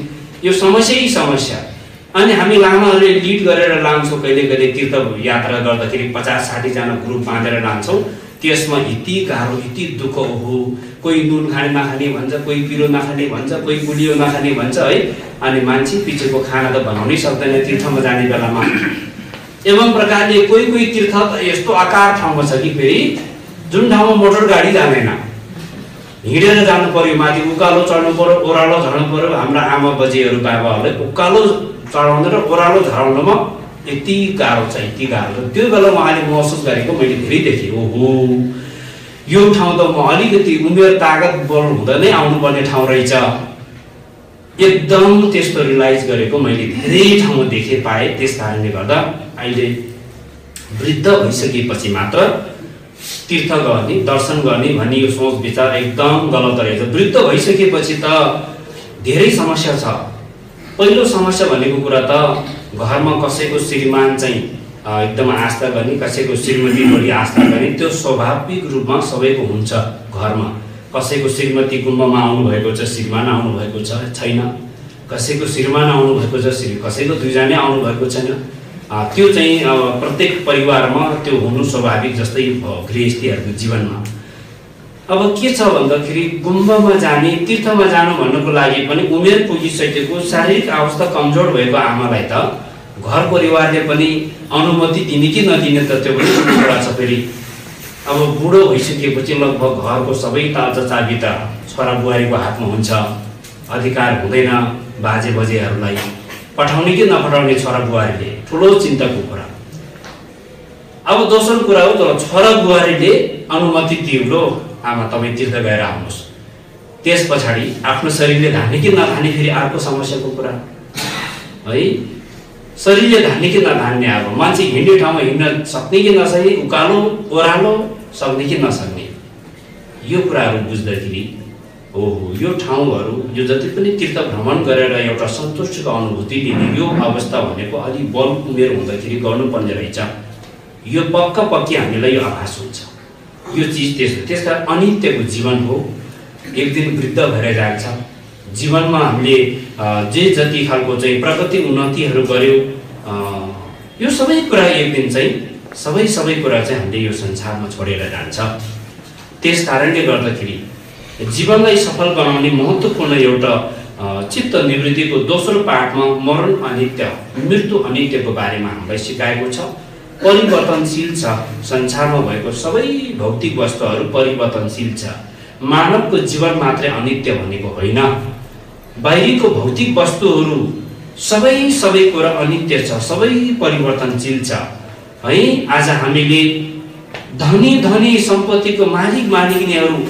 यो समस्यै समस्या। अनि हामी लामाहरूले लिड गरेर लान्छौँ, कहिले कहिले तीर्थ यात्रा गर्दाखेरि 50-60 जना ग्रुप बाँधेर लान्छौँ। त्यसमा यति गाह्रो, यति दुःख हो, कोही नुन खाने नखाने भन्छ, कोही पिरो नखाने भन्छ, कोही गुलियो नखाने भन्छ है। अनि मान्छे पछिको खाना त बनाउनै सक्दैन तीर्थमा जाने बेलामा। एवं प्रकारले कोही तीर्थ यस्तो आकार ठाउँमा छ कि फेरि जुन ठाउँमा मोटर गाडी जाँदैन, हिँडेर जानु पर्यो, माथि उकालो चढ्नु पर्यो, ओह्रालो झर्नु पर्यो। हाम्रा आमा बजेहरू बाबाहरूलाई उकालो चढाउनु र ओह्रालो झराउनुमा यति गाह्रो छ, यति गाह्रो छ। त्यो बेला उहाँले महसुस गरेको मैले धेरै देखेँ, ओहो यो ठाउँ त म अलिकति उमेर तागत बल हुँदा नै आउनुपर्ने ठाउँ रहेछ। एकदम त्यस्तो रियलाइज गरेको मैले धेरै ठाउँमा देखेँ, पाएँ। त्यस कारणले गर्दा अहिले वृद्ध भइसकेपछि मात्र तीर्थ गर्ने, दर्शन गर्ने भन्ने यो सोच विचार एकदम गलत रहेछ। वृद्ध भइसकेपछि त धेरै समस्या छ। पहिलो समस्या भनेको कुरा त घरमा कसैको श्रीमान चाहिँ एकदम आस्था गर्ने, कसैको श्रीमती बढी आस्था गर्ने, त्यो स्वाभाविक रूपमा सबैको हुन्छ घरमा। कसैको श्रीमती गुम्बामा आउनु भएको छ, श्रीमान आउनु भएको छैन, कसैको श्रीमान आउनु भएको छ, कसैको दुईजना आउनु भएको छैन। त्यो चाहिँ प्रत्येक परिवारमा त्यो हुनु स्वाभाविक जस्तै गृहस्थीहरूको जीवनमा। अब के छ भन्दाखेरि गुम्बामा जाने, तीर्थमा जानु भन्नको लागि पनि उमेर पुगिसकेको, शारीरिक अवस्था कमजोर भएको आमालाई त घर परिवारले पनि अनुमति दिने कि नदिने त त्यो पनि कुरा छ। फेरि अब बुढो भइसकेपछि लगभग घरको सबै ताजा चाबी त छोरा बुहारीको हातमा हुन्छ, अधिकार हुँदैन बाजे बजेहरूलाई। पठाउने कि नपठाउने छोरा बुहारीले ठुलो चिन्ताको कुरा। अब दोस्रो कुरा हो, तर छोरा बुहारीले अनुमति दियो, लो आमा तपाईँ तीर्थ गएर आउनुहोस्। त्यस पछाडि आफ्नो शरीरले धान्ने कि नधान्ने फेरि अर्को समस्याको कुरा है। शरीरले धान्ने कि नधान्ने, अब मान्छे हिँड्ने ठाउँमा हिँड्न सक्ने कि नसक्ने, उकालो ओह्रालो सक्ने कि नसक्ने, यो कुराहरू बुझ्दाखेरि ओहो यो ठाउँहरू, यो जति पनि तीर्थ भ्रमण गरेर एउटा सन्तुष्टिको अनुभूति लिने यो अवस्था भनेको अलि बल उमेर हुँदाखेरि गर्नुपर्ने रहेछ। यो पक्का पक्की हामीलाई यो आभास हुन्छ। यो चिज त्यसका अनित्यको जीवन हो, एक दिन वृद्ध भएर जान्छ। जीवनमा हामीले जे जति खालको चाहिँ प्रगति उन्नतिहरू गर्यो, यो सबै कुरा एक दिन चाहिँ सबै कुरा चाहिँ हामीले यो संसारमा छोडेर जान्छ। त्यस कारणले गर्दाखेरि जीवनलाई सफल बनाउने महत्त्वपूर्ण एउटा चित्त निवृत्तिको दोस्रो पाठमा मरण अनित्य, मृत्यु अनित्यको बारेमा हामीलाई सिकाएको छ। परिवर्तनशील छ, संसारमा भएको सबै भौतिक वस्तुहरू परिवर्तनशील छ। मानवको जीवन मात्रै अनित्य भनेको होइन, बाहिरीको भौतिक वस्तुहरू सबै कुरा अनित्य छ, सबै परिवर्तनशील छ है। आज हामीले धनी सम्पत्तिको मालिकनीहरू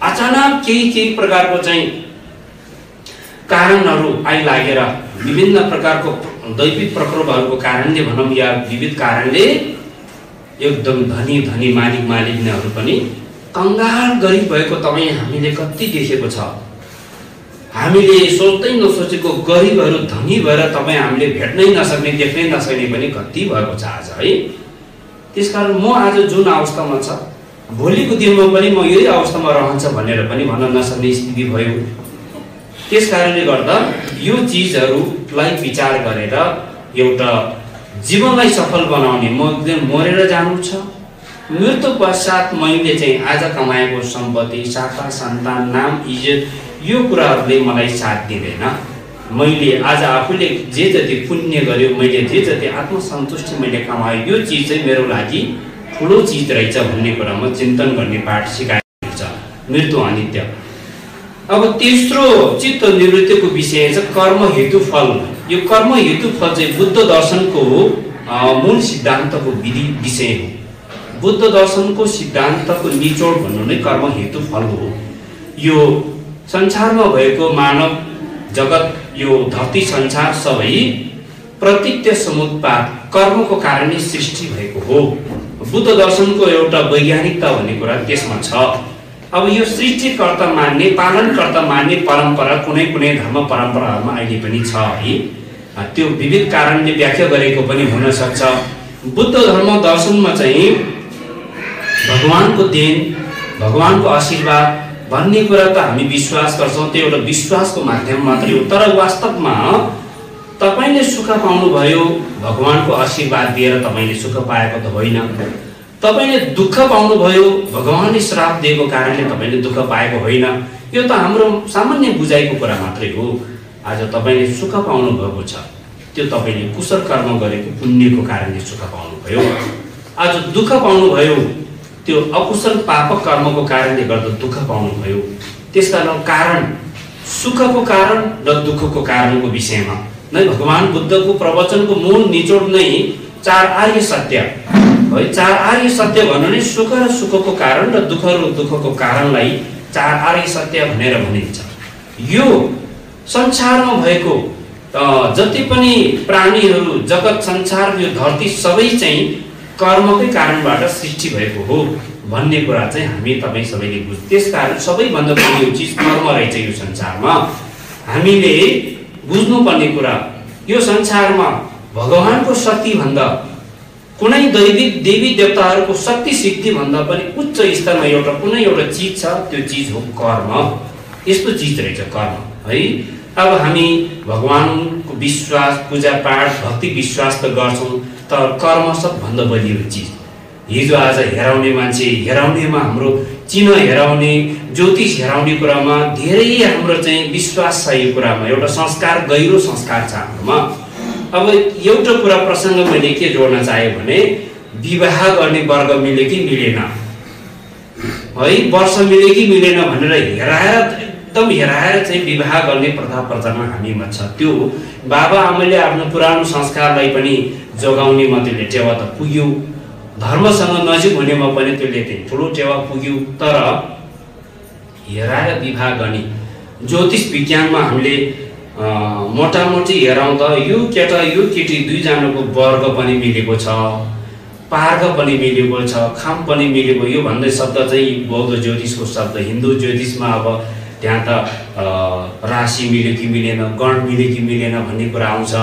अचानक केही प्रकारको चाहिँ कारणहरू आइलागेर, विभिन्न प्रकारको दैविक प्रकोपहरूको कारणले भनौँ या विविध कारणले एकदम धनी मालिकनीहरू पनि कंगाल गरिब भएको तपाईँ हामीले कति देखेको छ। हामीले सोच्दै नसोचेको गरिबहरू धनी भएर तपाईँ हामीले भेट्नै नसक्ने, देख्नै नसक्ने पनि कति भएको छ आज है। त्यसकारण म आज जुन अवस्थामा छ, भोलिको दिनमा पनि म यही अवस्थामा रहन्छ भनेर पनि भन्न नसक्ने स्थिति भयो। त्यस कारणले गर्दा यो चिजहरूलाई विचार गरेर एउटा जीवनलाई सफल बनाउने, म एकदम मरेर जानु छ, मृत्यु पश्चात मैले चाहिँ आज कमाएको सम्पत्ति, शाखा सन्तान, नाम इज्जत, यो कुराहरूले मलाई साथ दिँदैन। मैले आज आफूले जे जति पुण्य गर्यो, मैले जे जति आत्मसन्तुष्टि मैले कमाएँ, यो चिज चाहिँ मेरो लागि ठुलो चिज रहेछ भन्ने कुरामा चिन्तन गर्ने पाठ सिकाएको छ, मृत्यु अनित्य। अब तेस्रो चित्त निवृत्तिको विषय चाहिँ कर्म हेतु फल। यो कर्म हेतु फल चाहिँ बुद्ध दर्शनको मूल सिद्धान्तको विषय हो। बुद्ध दर्शनको सिद्धान्तको निचोड भन्नु नै कर्म हेतु फल हो। यो संसारमा भएको मानव जगत, यो धरती संसार सबै प्रत्यक्ष समुत्पाद कर्मको कारणले सृष्टि भएको हो। बुद्ध दर्शनको एउटा वैज्ञानिकता भन्ने कुरा त्यसमा छ। अब यो सृष्टिकर्ता मान्ने, पालनकर्ता मान्ने परम्परा कुनै धर्म परम्पराहरूमा अहिले पनि छ है। त्यो विविध कारणले व्याख्या गरेको पनि हुन सक्छ। बुद्ध धर्म दर्शनमा चाहिँ भगवानको देन, भगवानको आशीर्वाद भन्ने कुरा त हामी विश्वास गर्छौँ, त्यो एउटा विश्वासको माध्यम मात्रै हो। तर वास्तवमा तपाईले सुख पाउनुभयो, भगवानको आशीर्वाद दिएर तपाईले सुख पाएको त होइन। तपाईले दुःख पाउनुभयो, भगवानले श्राप दिएको कारणले तपाईले दुःख पाएको होइन। यो त हाम्रो सामान्य बुझाइको कुरा मात्रै हो। आज तपाईले सुख पाउनु भएको छ, त्यो तपाईले कुशल कर्म गरेको पुण्यको कारणले सुख पाउनुभयो। आज दुःख पाउनुभयो, त्यो अकुशल पापक कर्मको कारणले गर्दा दुःख पाउनुभयो। त्यसकारण कारण, सुखको कारण र दुःखको कारणको विषयमा नै भगवान बुद्धको प्रवचनको मूल निचोड नै चार आर्य सत्य है। चार आर्य सत्य भन्नु नै सुख र सुखको कारण र दुःख र दुःखको कारणलाई चार आर्य सत्य भनेर भनिन्छ। यो संसारमा भएको जति पनि प्राणीहरू, जगत, संसार, यो धरती सबै चाहिँ कर्मकै कारणबाट सृष्टि भएको हो भन्ने कुरा चाहिँ हामी तपाईँ सबैले बुझ्छ। त्यसकारण सबैभन्दा ठुलो चिज कर्म रहेछ यो संसारमा। हामीले बुझ्नुपर्ने कुरा, यो संसारमा भगवानको शक्ति भन्दा, कुनै दैविक देवी देवताहरूको शक्ति सिद्धि भन्दा पनि उच्च स्तरमा एउटा कुनै एउटा चिज छ, त्यो चिज हो कर्म। यस्तो चिज रहेछ कर्म है। अब हामी भगवानको विश्वास, पूजा पाठ, भक्ति विश्वास त गर्छौँ, तर कर्म सबभन्दा बलियो चिज। हिजो आज हेराउने मान्छे, हेराउनेमा हाम्रो चिन्ह हेराउने, ज्योतिष हेराउने कुरामा धेरै हाम्रो चाहिँ विश्वास छ। यो कुरामा एउटा संस्कार, गहिरो संस्कार छ हाम्रोमा। अब एउटा कुरा प्रसङ्ग मैले के जोड्न चाहे भने, विवाह गर्ने वर्ग मिल्यो कि मिलेन है, वर्ष मिल्यो कि मिलेन भनेर हेराएर एकदम हेराएर चाहिँ विवाह गर्ने प्रथा प्रचलन हामीमा छ। त्यो बाबा आमाले आफ्नो पुरानो संस्कारलाई पनि जोगाउने मात्रै टेवा त पुग्यो, धर्मसँग नजिक हुनेमा पनि त्यसले चाहिँ ठुलो टेवा पुग्यो। तर हेराएर विवाह गर्ने ज्योतिष विज्ञानमा हामीले मोटामोटी हेराउँदा यो केटा यो केटी दुईजनाको वर्ग पनि मिलेको छ, पार्ग पनि मिलेको छ, खाम पनि मिलेको। यो भन्ने शब्द चाहिँ बौद्ध ज्योतिषको शब्द। हिन्दू ज्योतिषमा अब त्यहाँ त राशि मिल्यो कि मिलेन, गण मिल्यो कि मिलेन भन्ने कुरा आउँछ।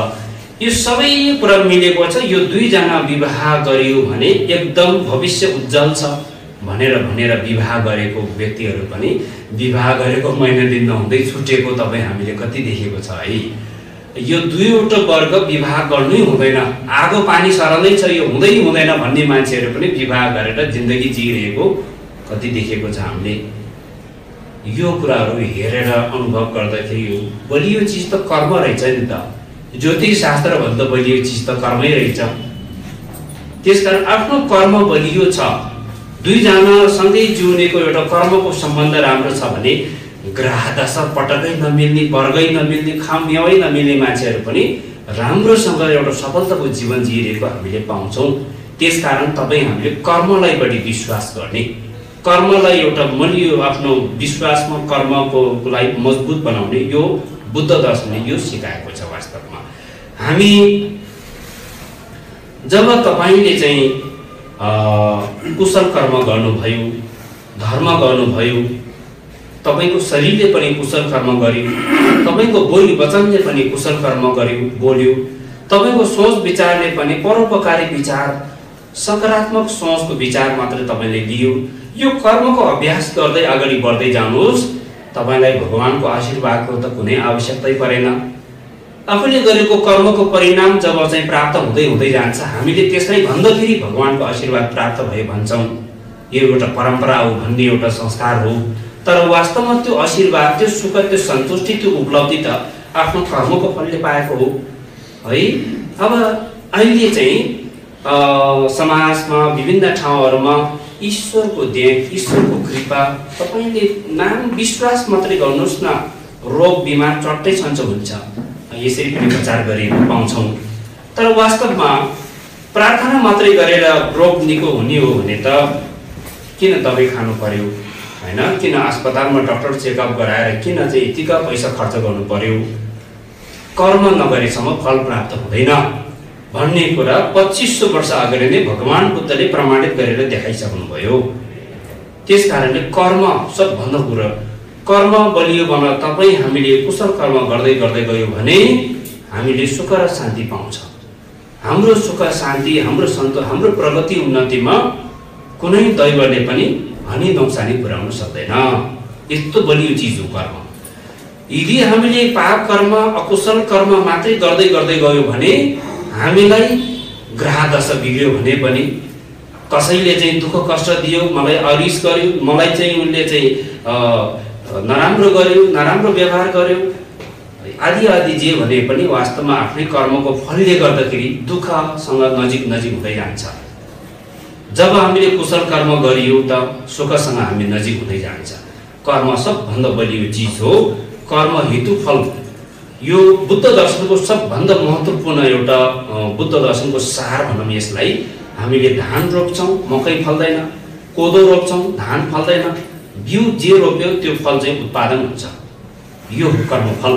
यो सबै कुरा मिलेको छ। यो दुईजना विवाह गरियो भने एकदम भविष्य उज्जवल छ भनेर विवाह गरेको व्यक्तिहरू पनि विवाह गरेको महिना दिन नहुँदै छुटेको तपाईँ हामीले कति देखेको छ है। यो दुईवटा वर्ग विवाह गर्नै हुँदैन, आगो पानी सरलै छ, यो हुँदै हुँदैन भन्ने मान्छेहरू पनि विवाह गरेर जिन्दगी जिइरहेको कति देखेको छ हामीले। यो कुराहरू हेरेर अनुभव गर्दाखेरि यो बलियो चिज त कर्म रहेछ नि त। ज्योतिष शास्त्र भन्दा बलियो चिज त कर्मै रहेछ। त्यसकारण आफ्नो कर्म बलियो छ, दुईजना सँगै जिउनेको एउटा कर्मको सम्बन्ध राम्रो छ भने ग्रह दशा पटकै नमिल्ने, वर्गै नमिल्ने, खामयावै नमिल्ने मान्छेहरू पनि राम्रोसँग एउटा सफलताको जीवन जिइरहेको हामीले पाउँछौँ। त्यसकारण तपाईँ हामीले कर्मलाई बढी विश्वास गर्ने, कर्मलाई एउटा बलियो आफ्नो विश्वासमा कर्मको लागि मजबुत बनाउने यो बुद्ध दर्शनले यो सिकाएको छ। वास्तवमा हामी जब तपाईले चाहिँ कुशल कर्म गर्नुभयो, धर्म गर्नुभयो, तपाईको शरीरले पनि कुशल कर्म गर्यो, तपाईको बोली वचनले पनि कुशल कर्म गर्यो बोल्यो, तपाईको सोच विचारले पनि परोपकारी विचार, सकारात्मक सोचको विचार मात्र तपाईले लियो। यो कर्मको अभ्यास गर्दै अगाडि बढ्दै जानुहोस्, तपाईलाई भगवानको आशीर्वादको त कुनै आवश्यकतै परेन। आफूले गरेको कर्मको परिणाम जब चाहिँ प्राप्त हुँदै हुँदै जान्छ, हामीले त्यसलाई भन्दाखेरि भगवानको आशीर्वाद प्राप्त भयो भन्छौँ। यो एउटा परम्परा हो भन्ने एउटा संस्कार हो। तर वास्तवमा त्यो आशीर्वाद, त्यो सुख, त्यो सन्तुष्टि, त्यो उपलब्धि त आफ्नो कर्मको फलले पाएको हो है। अब अहिले चाहिँ समाजमा विभिन्न ठाउँहरूमा ईश्वरको देख, ईश्वरको कृपा, तपाईले नाम विश्वास मात्रै गर्नुहोस् न, रोग बिमार चट्टै सन्चो हुन्छ, यसरी पनि प्रचार गरेको पाउँछौँ। तर वास्तवमा प्रार्थना मात्रै गरेर रोग निको हुने हो भने त किन दबाई खानु पर्यो हैन, किन अस्पतालमा डाक्टर चेकअप गराएर किन चाहिँ यतिका पैसा खर्च गर्नु पर्यो, कर्म नगरेसम्म फल प्राप्त हुँदैन भन्ने कुरा 2500 वर्ष अगाडि नै भगवान बुद्धले प्रमाणित गरेर देखाइसक्नुभयो। त्यसकारणले कर्म सबभन्दा कुरा, कर्म बलियो बन्न तपाईँ हामीले कुशल कर्म गर्दै गर्दै गयो भने हामीले सुख र शान्ति पाउँछ। हाम्रो सुख शान्ति, हाम्रो प्रगति उन्नतिमा कुनै दैवले पनि हानि नोक्सानी पुर्याउन सक्दैन। यस्तो बलियो चिज हो कर्म। यदि हामीले पाप कर्म, अकुशल कर्म मात्रै गर्दै गर्दै गयो भने हामीलाई ग्रह दशा बिग्रियो भने पनि, कसैले चाहिँ दुःख कष्ट दियो, मलाई अरिस गर्यो, मलाई चाहिँ उनले चाहिँ नराम्रो गर्यो, नराम्रो व्यवहार गर्यो आदि आदि जे भने पनि वास्तवमा आफ्नै कर्मको फलले गर्दाखेरि दुःखसँग नजिक हुँदै जान्छ। जब हामीले कुशल कर्म गरियो त सुखसँग हामी नजिक हुँदै जान्छ। कर्म सबभन्दा बलियो चिज हो। कर्म हेतु फल, यो बुद्ध दर्शनको सबभन्दा महत्त्वपूर्ण एउटा बुद्ध दर्शनको सार भनौँ यसलाई। हामीले धान रोप्छौँ, मकै फल्दैन, कोदो रोप्छौँ, धान फल्दैन, बिउ जे रोप्यो त्यो फल चाहिँ उत्पादन हुन्छ। यो कर्मफल।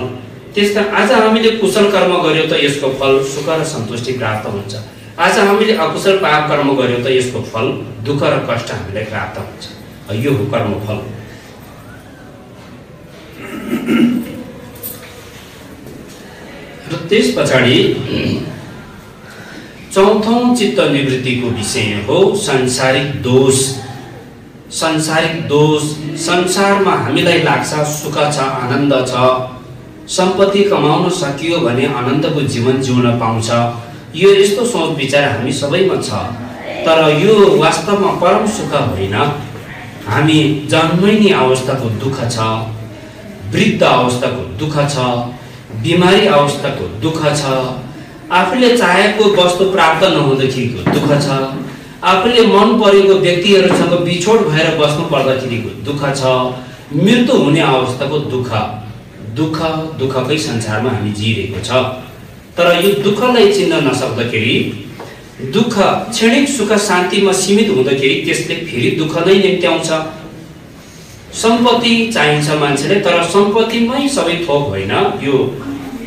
त्यसकारण आज हामीले कुशल कर्म गर्यो त यसको फल सुख र सन्तुष्टि प्राप्त हुन्छ। आज हामीले अकुशल पाप कर्म गर्यो त यसको फल दुःख र कष्ट हामीलाई प्राप्त हुन्छ। यो हो कर्मफल। र त्यस पछाडि चौथौं चित्त निवृत्तिको विषय हो सांसारिक दोष। सांसारिक दोष, संसारमा हामीलाई लाग्छ सुख छ, आनन्द छ, सम्पत्ति कमाउन सकियो भने अनन्तको जीवन जिउन पाउँछ। यो यस्तो सोच विचार हामी सबैमा छ। तर यो वास्तवमा परम सुख होइन। हामी जन्मैनी अवस्थाको दुःख छ, वृद्ध अवस्थाको दुःख छ, बिमारी अवस्थाको दुःख छ, आफूले चाहेको वस्तु प्राप्त नहुँदाखेरिको दुःख छ, आफूले मन परेको व्यक्तिहरूसँग बिछोड भएर बस्नु पर्दाखेरिको दुःख छ, मृत्यु हुने अवस्थाको दुःखकै संसारमा हामी जिरहेको छ। तर यो दुःखलाई चिन्न नसक्दाखेरि, दुःख क्षणिक सुख शान्तिमा सीमित हुँदाखेरि त्यसले फेरि दुःख नै निम्त्याउँछ। सम्पत्ति चाहिन्छ मान्छेले, तर सम्पत्तिमै सबै थोक होइन। यो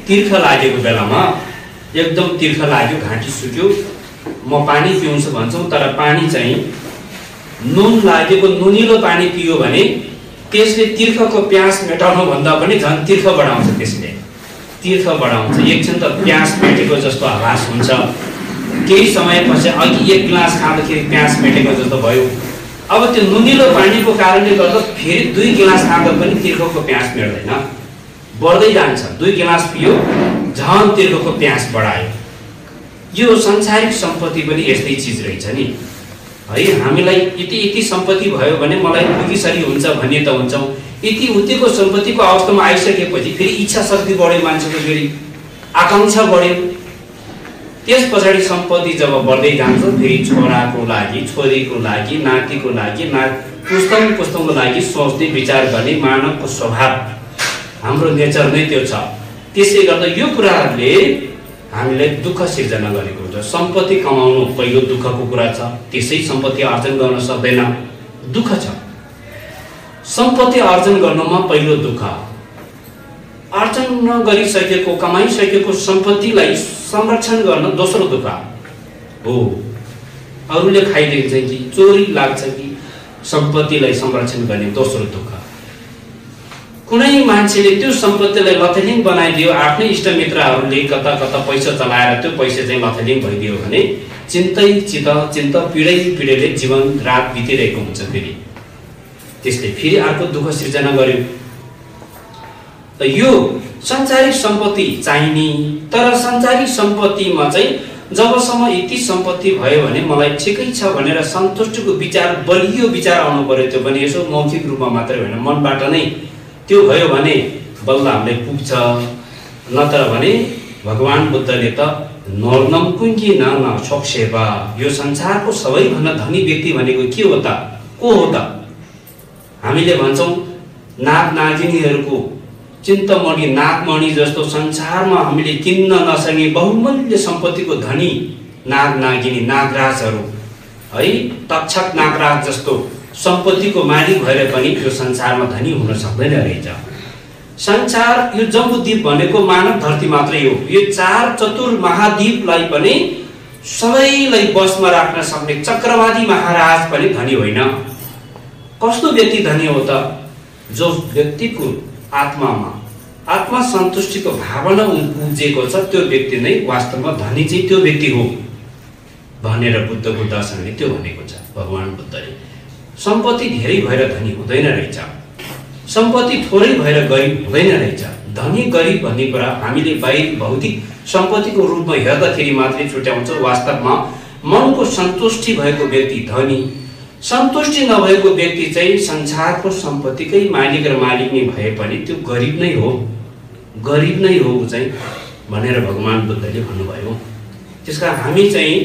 तीर्ख लागेको बेलामा एकदम तीर्ख लाग्यो, घाँटी सुक्यो, म पानी पिउँछु भन्छौँ, तर पानी चाहिँ नुन लागेको नुनिलो पानी पियो भने त्यसले तीर्खको प्यास मेटाउनु भन्दा पनि झन् तीर्ख बढाउँछ। त्यसले तीर्ख बढाउँछ। एकछिन त प्यास मेटेको जस्तो आभास हुन्छ, केही समयपछि अघि 1 गिलास खाँदाखेरि प्यास मेटेको जस्तो भयो। अब त्यो नुनिलो पानीको कारणले गर्दा फेरि 2 गिलास खाँदा पनि तीर्खको प्यास मेट्दैन, बढ्दै जान्छ। 2 गिलास पियो, झन् तीर्खको प्यास बढायो। यो संसारिक सम्पत्ति पनि यस्तै चिज रहेछ नि है। हामीलाई यति सम्पत्ति भयो भने मलाई पुगिसरी हुन्छ भन्ने त हुन्छौँ। यति उतिको सम्पत्तिको अवस्थामा आइसकेपछि फेरि इच्छा शक्ति बढ्यो, मान्छेको फेरि आकांक्षा बढ्यो। त्यस पछाडि सम्पत्ति जब बढ्दै जान्छ, फेरि छोराको लागि, छोरीको लागि, नातिको लागि, पुस्तौँको लागि सोच्ने विचार गर्ने मानवको स्वभाव, हाम्रो नेचर नै त्यो छ। त्यसले गर्दा यो कुराहरूले हामीलाई दुःख सिर्जना गरेको हुन्छ। सम्पत्ति कमाउनु पहिलो दुःखको कुरा छ, त्यसै सम्पत्ति आर्जन गर्न सक्दैन, दुःख छ। सम्पत्ति आर्जन गर्नुमा पहिलो दुःख, आर्जन नगरिसकेको कमाइसकेको सम्पत्तिलाई संरक्षण गर्न दोस्रो दुःख हो। अरूले खाइदिन्छ कि चोरी लाग्छ कि सम्पत्तिलाई संरक्षण गर्ने दोस्रो दुःख। कुनै मान्छेले त्यो सम्पत्तिलाई लथालिङ बनाइदियो, आफ्नै इष्टमित्रहरूले कता कता पैसा चलाएर त्यो पैसा चाहिँ लथालिङ भइदियो भने चिन्त पीडैले जीवन रात बितिरहेको हुन्छ। फेरि त्यसले फेरि अर्को दुःख सिर्जना गर्यो। त यो संसारिक सम्पत्ति चाहिने, तर संसारिक सम्पत्तिमा चाहिँ जबसम्म यति सम्पत्ति भयो भने मलाई ठिकै छ भनेर सन्तुष्टिको विचार, बलियो विचार आउनु पर्यो। त्यो पनि यसो मौखिक रूपमा मात्रै होइन, मनबाट नै त्यो भयो भने बल्ल हामीलाई पुग्छ। नत्र भने भगवान बुद्धले त नर्नम कुङ्गी न छोक्सेवा, यो संसारको सबैभन्दा धनी व्यक्ति भनेको के हो त, को हो त? हामीले भन्छौँ नाग नागिनीहरूको चिन्तमणि नागमणि जस्तो संसारमा हामीले किन्न नसक्ने बहुमूल्य सम्पत्तिको धनी नाग नागिनी नागराजहरू है, तक्षक नागराज जस्तो सम्पत्तिको मालिक भएर पनि यो संसारमा धनी हुन सक्दैन रहेछ। संसार यो जम्बुद्वीप भनेको मानव धरती मात्रै हो। यो 4 चतुर महाद्वीपलाई पनि सबैलाई बसमा राख्न सक्ने चक्रवादी महाराज पनि धनी होइन। कस्तो व्यक्ति धनी हो त? जो व्यक्तिको आत्मामा आत्मा सन्तुष्टिको भावना उब्जेको छ, त्यो व्यक्ति नै वास्तवमा धनी चाहिँ त्यो व्यक्ति हो भनेर बुद्धको दर्शनले त्यो भनेको छ। भगवान बुद्धले सम्पत्ति धेरै भएर धनी हुँदैन रहेछ, सम्पत्ति थोरै भएर गरिब हुँदैन रहेछ। धनी गरिब भन्ने कुरा हामीले बाहिर भौतिक सम्पत्तिको रूपमा हेर्दाखेरि मात्रै छुट्याउँछौँ। वास्तवमा मनको सन्तुष्टि भएको व्यक्ति धनी, सन्तुष्टि नभएको व्यक्ति चाहिँ संसारको सम्पत्तिकै मालिक र मालिकनी भए पनि त्यो गरिब नै हो, गरिब नै हो चाहिँ भनेर भगवान बुद्धले भन्नुभयो। त्यसका हामी चाहिँ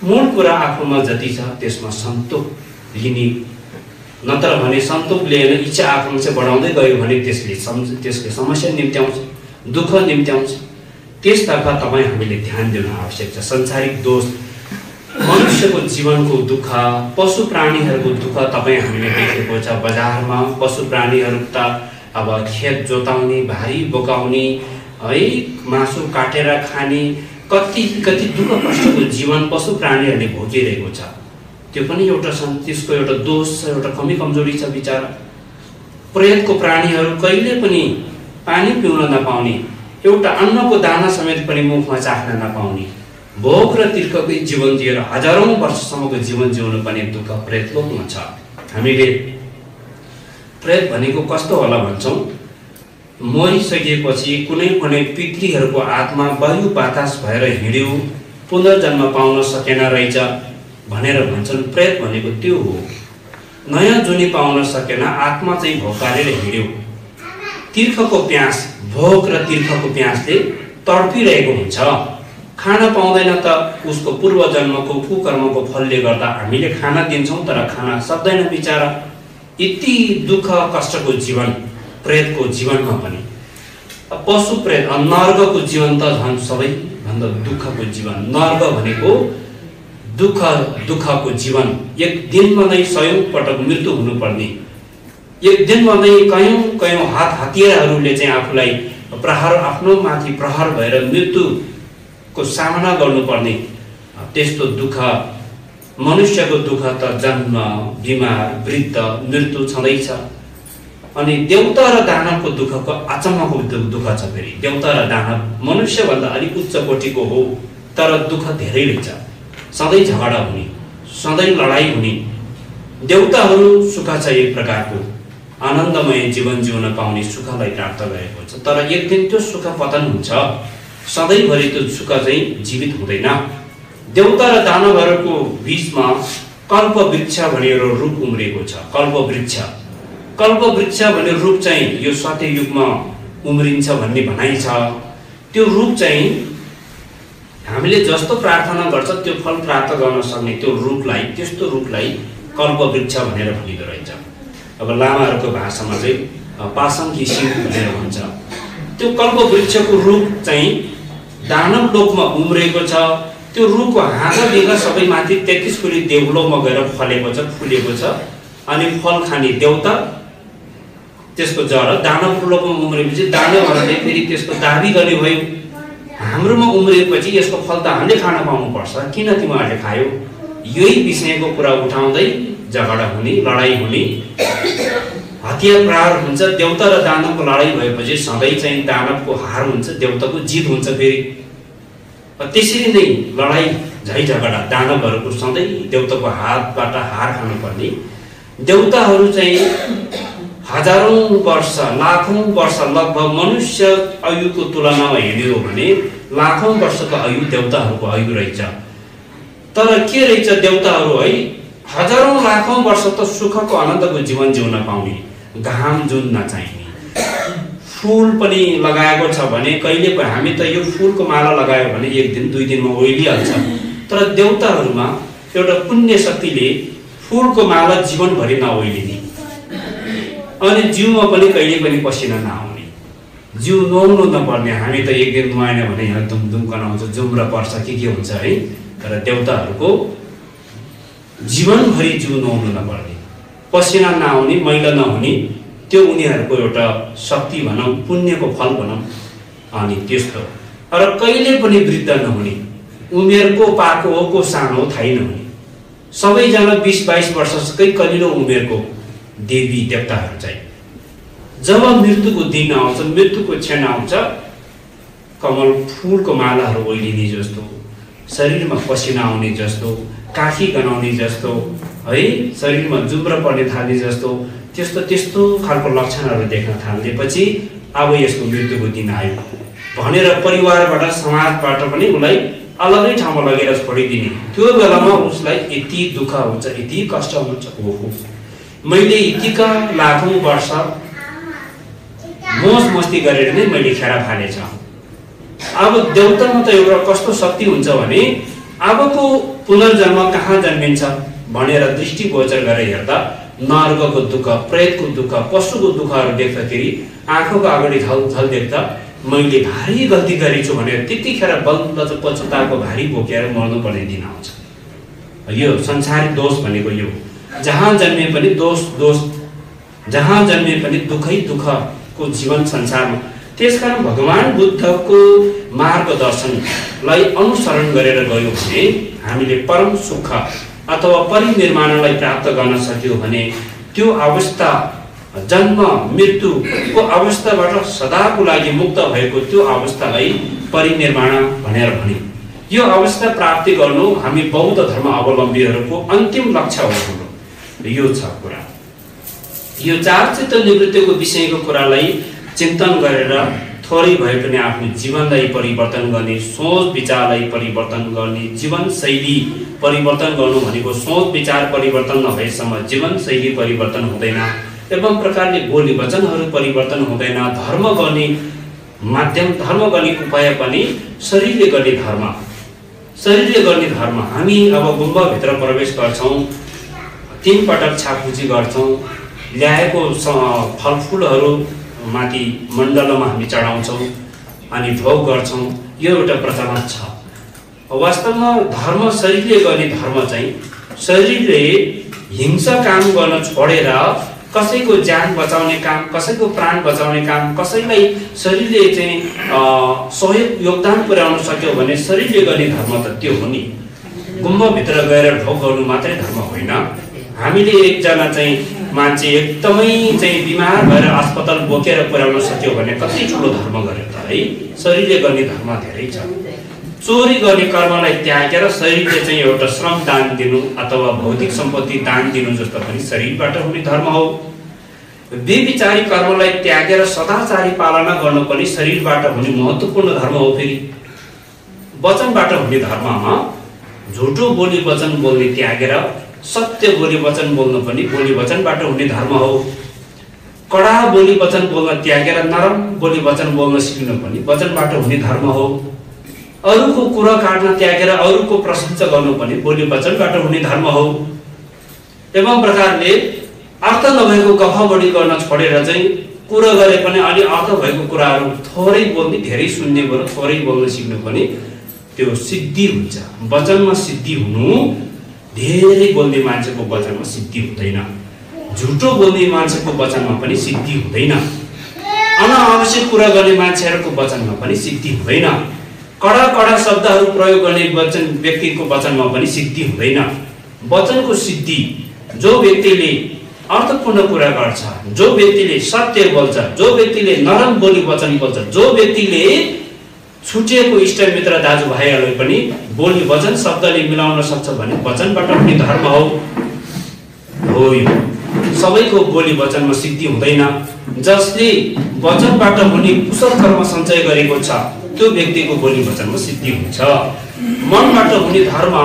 मूल कुरा आफूमा जति छ त्यसमा सन्तोष लिने, नत्र भने सन्तोष लिएर इच्छा आकांक्षा बढाउँदै गयो भने त्यसले समस्या निम्त्याउँछ, दुःख निम्त्याउँछ। त्यसतर्फ तपाईँ हामीले ध्यान दिनु आवश्यक छ। संसारिक दोष, मनुष्यको जीवनको दुःख, पशु प्राणीहरूको दुःख तपाईँ हामीले देखेको छ। बजारमा पशु प्राणीहरू त अब खेत जोताउने, भारी बोकाउने है, मासु काटेर खाने, कति दुःख कष्टको जीवन पशु प्राणीहरूले भोगिरहेको छ। त्यो पनि एउटा त्यसको एउटा दोष छ, एउटा कमी कमजोरी छ बिचारा। प्रेतको प्राणीहरू कहिले पनि पानी पिउन नपाउने, एउटा अन्नको दाना समेत पनि मुखमा चाख्न नपाउने, भोग र तिर्खकै जीवन दिएर हजारौं वर्षसम्मको जीवन जिउनु पर्ने दुःख प्रेतलोकमा छ। हामीले प्रेत भनेको कस्तो होला भन्छौँ, मरिसकेपछि कुनै पितृहरूको आत्मा वायु बातास भएर हिँड्यो, पुनर्जन्म पाउन सकेन रहेछ भनेर भन्छन्। प्रेत भनेको त्यो हो, नयाँ जुनी पाउन सकेन, आत्मा चाहिँ भोकारेर हिँड्यो। तीर्खको प्यास, भोग र तीर्खको प्यासले तडपिरहेको हुन्छ, खाना पाउँदैन त उसको पूर्व जन्मको कुकर्मको फलले गर्दा हामीले खाना दिन्छौँ तर खाना सक्दैन बिचारा। यति दुःख कष्टको जीवन प्रेतको जीवनमा पनि पशु प्रेत नर्गको जीवन त झन् सबैभन्दा दुःखको जीवन। नर्ग भनेको दुःखको जीवन। एक दिनमा नै 100औं पटक मृत्यु हुनुपर्ने, एक दिनमा नै कयौं हतियारहरूले चाहिँ आफूलाई आफ्नो माथि प्रहार भएर मृत्युको सामना गर्नुपर्ने त्यस्तो दुःख। मनुष्यको दुःख त जन्म, बिमार, वृद्ध, मृत्यु छँदैछ। अनि देवता र दानवको दुःखको अचम्मको दुःख छ। फेरि देवता र दानव मनुष्यभन्दा अलिक उच्च कोटिको हो, तर दुःख धेरैले छ। सधैँ झगडा हुने, सधैँ लडाई हुने। देवताहरू सुख छ, एक प्रकारको आनन्दमय जीवन जिउन पाउने सुखलाई प्राप्त गरेको छ। तर एक दिन त्यो सुख पतन हुन्छ, सधैँभरि त्यो सुख चाहिँ जीवित हुँदैन। देवता र दानवहरूको बीचमा कल्प वृक्ष भनेर रुख उम्रेको छ। कल्प वृक्ष भन्ने रुख चाहिँ यो सत्ययुगमा उम्रिन्छ भन्ने भनाइ छ। त्यो रुख चाहिँ हामीले जस्तो प्रार्थना गर्छ त्यो फल प्राप्त गर्न सक्ने त्यो रुखलाई, त्यस्तो रुखलाई कल्प वृक्ष भनेर भनिदो रहेछ। अब लामाहरूको भाषामा चाहिँ पासङ्गी शिव भनेर भन्छ। त्यो कल्प वृक्षको रुख चाहिँ दानव लोकमा उम्रेको छ। त्यो रुखको हाँगा बिगा सबै माथि 33 कुली देवलोकमा गएर फलेको छ, फुलेको छ। अनि फल खाने देवता, त्यसको जरा दानव लोकमा उम्रेपछि दानवहरूले फेरि त्यसको दाबी गर्ने भयो, हाम्रोमा उम्रिएपछि यसको फल त हामीले खान पाउनुपर्छ, किन तिमीहरूले खायो? यही विषयको कुरा उठाउँदै झगडा हुने, लडाई हुने, हतियार प्रहार हुन्छ। देवता र दानवको लडाई भएपछि सधैँ चाहिँ दानवको हार हुन्छ, देवताको जित हुन्छ। फेरि त्यसरी नै लडाई झै झगडा दानवहरूको सधैँ देवताको हातबाट हार खानुपर्ने। देवताहरू चाहिँ हजारौं वर्ष, लाखौं वर्ष, लगभग मनुष्य आयुको तुलनामा हेर्ने हो भने लाखौं वर्षको आयु देवताहरूको आयु रहेछ। तर के रहेछ, देवताहरू है हजारौं लाखौं वर्ष त सुखको आनन्दको जीवन जिउन पाउने, घाम जुन नचाहिने। फूल पनि लगाएको छ भने कहिले पनि हामी त यो फूलको माला लगायो भने एक दिन 2 दिनमा ओइलिहाल्छ। तर देवताहरूमा एउटा पुण्य शक्तिले फूलको माला जीवनभरि नओइलिने, अनि जिउमा पनि कहिले पनि पसिना नआउने, जिउ नुहाउनु नपर्ने। हामी त एक दिन नुहाएन भने यहाँ दुमदुम कनाउँछ, जुम्रा पर्छ, के हुन्छ है। तर देवताहरूको जीवनभरि जिउ नुहाउनु नपर्ने, पसिना नआउने, मैला नहुने, त्यो उनीहरूको एउटा शक्ति भनौँ, पुण्यको फल भनौँ। अनि त्यस्तो र कहिले पनि वृद्ध नहुने, उमेरको पाको हो को सानो हो थाहै नहुने, सबैजना 20-22 वर्षकै कलिलो उमेरको देवी देवताहरू चाहिँ जब मृत्युको दिन आउँछ, मृत्युको क्षण आउँछ, कमल फूलको मालाहरू ओइलिने जस्तो, शरीरमा पसिना आउने जस्तो, काखी गनाउने जस्तो है, शरीरमा जुम्रा पर्ने थाल्ने जस्तो, त्यस्तो खालको लक्षणहरू देख्न थालेपछि अब यसको मृत्युको दिन आयो भनेर परिवारबाट, समाजबाट पनि उसलाई अलगै ठाउँमा लगेर छोडिदिने। त्यो बेलामा उसलाई यति दुःख हुन्छ, यति कष्ट हुन्छ। ओहो, मैले यतिका लाखौं वर्ष मोज मस्ती गरेर नै मैले खेरा फालेछ। अब देवतामा त एउटा कस्तो शक्ति हुन्छ भने अबको पुनर्जन्म कहाँ जन्मिन्छ भनेर दृष्टिगोचर गरेर हेर्दा नर्गको दुःख, प्रेतको दुःख, पशुको दुःखहरू देख्दाखेरि आँखाको अगाडि झलझल देख्दा मैले भारी गल्ती गरेछु भनेर त्यतिखेर बल्ल पछुताको भारी बोकेर मर्नुपर्ने दिन आउँछ। यो संसारिक दोष भनेको यो, जहाँ जन्मे पनि दोष, जहाँ जन्मे पनि दुःखै दुःखको जीवन संसारमा। त्यसकारण भगवान बुद्धको मार्गदर्शनलाई अनुसरण गरेर गयो भने हामीले परम सुख अथवा परिनिर्माणलाई प्राप्त गर्न सक्यो भने त्यो अवस्था, जन्म मृत्युको अवस्थाबाट सदाको लागि मुक्त भएको त्यो अवस्थालाई परिनिर्माण भनेर भनियो। यो अवस्था प्राप्ति गर्नु हामी बौद्ध धर्म अवलम्बीहरूको अन्तिम लक्ष्य हो। यो छ कुरा। यो 4 चित्त निवृत्तिको विषयको कुरालाई चिन्तन गरेर थोरै भए पनि आफ्नो जीवनलाई परिवर्तन गर्ने, सोच विचारलाई परिवर्तन गर्ने, जीवन शैली परिवर्तन गर्नु भनेको सोच विचार परिवर्तन नभएसम्म जीवन शैली परिवर्तन हुँदैन। एवं प्रकारले बोली वचनहरू परिवर्तन हुँदैन। धर्म गर्ने माध्यम, धर्म गर्ने उपाय पनि शरीरले गर्ने धर्म, शरीरले गर्ने धर्म। हामी अब गुम्बाभित्र प्रवेश गर्छौँ, 3 पटक छापपुजी गर्छौँ, ल्याएको फलफुलहरू माथि मण्डलमा हामी चढाउँछौँ अनि भोग गर्छौँ, यो एउटा प्रचलन छ। वास्तवमा धर्म शरीरले गर्ने धर्म चाहिँ शरीरले हिंसा काम गर्न छोडेर कसैको ज्यान बचाउने काम, कसैको प्राण बचाउने काम, कसैलाई शरीरले चाहिँ सहयोग योगदान पुर्याउन सक्यो भने शरीरले गर्ने धर्म त त्यो हो नि। गुम्बभित्र गएर ढोक गर्नु मात्रै धर्म होइन। हामीले एकजना चाहिँ मान्छे एकदमै चाहिँ बिमार भएर अस्पताल बोकेर पुर्याउन सक्यो भने कति ठुलो धर्म गर्यो त है। शरीरले गर्ने धर्म धेरै छ। चोरी गर्ने कर्मलाई त्यागेर शरीरले चाहिँ एउटा श्रम दान दिनु अथवा भौतिक सम्पत्ति दान दिनु जस्तो पनि शरीरबाट हुने धर्म हो। व्यभिचारी कर्मलाई त्यागेर सदाचारी पालना गर्नु पनि शरीरबाट हुने महत्त्वपूर्ण धर्म हो। फेरि वचनबाट हुने धर्ममा झुटो बोली वचन बोल्ने त्यागेर सत्य बोली वचन बोल्नु पनि बोली वचनबाट हुने धर्म हो। कडा बोली वचन बोल्न त्यागेर नरम बोली वचन बोल्न सिक्नु पनि वचनबाट हुने धर्म हो। अरूको कुरा काट्न त्यागेर अरूको प्रशंसा गर्नु पनि बोली वचनबाट हुने धर्म हो। एवं प्रकारले अर्थ नभएको गफ बढी गर्न छोडेर चाहिँ कुरा गरे पनि अलि अर्थ भएको कुराहरू थोरै बोल्ने, धेरै सुन्ने बरु थोरै बोल्न सिक्नु पनि त्यो सिद्धि हुन्छ। वचनमा सिद्धि हुनु धेरै बोल्ने मान्छेको वचनमा सिद्धि हुँदैन। झुटो बोल्ने मान्छेको वचनमा पनि सिद्धि हुँदैन। अनावश्यक कुरा गर्ने मान्छेहरूको वचनमा पनि सिद्धि हुँदैन। कडा कडा शब्दहरू प्रयोग गर्ने व्यक्तिको वचनमा पनि सिद्धि हुँदैन। वचनको सिद्धि जो व्यक्तिले अर्थपूर्ण कुरा गर्छ, जो व्यक्तिले सत्य बोल्छ, जो व्यक्तिले नरम बोली वचन बोल्छ, जो व्यक्तिले छुटिएको इष्टमित्र दाजुभाइहरूलाई पनि बोली वचन शब्दले मिलाउन सक्छ भने वचनबाट हुने धर्म हो। यो सबैको बोली वचनमा सिद्धि हुँदैन। जसले वचनबाट हुने कुशल कर्म सञ्चय गरेको छ त्यो व्यक्तिको बोली वचनमा सिद्धि हुन्छ। मनबाट हुने धर्म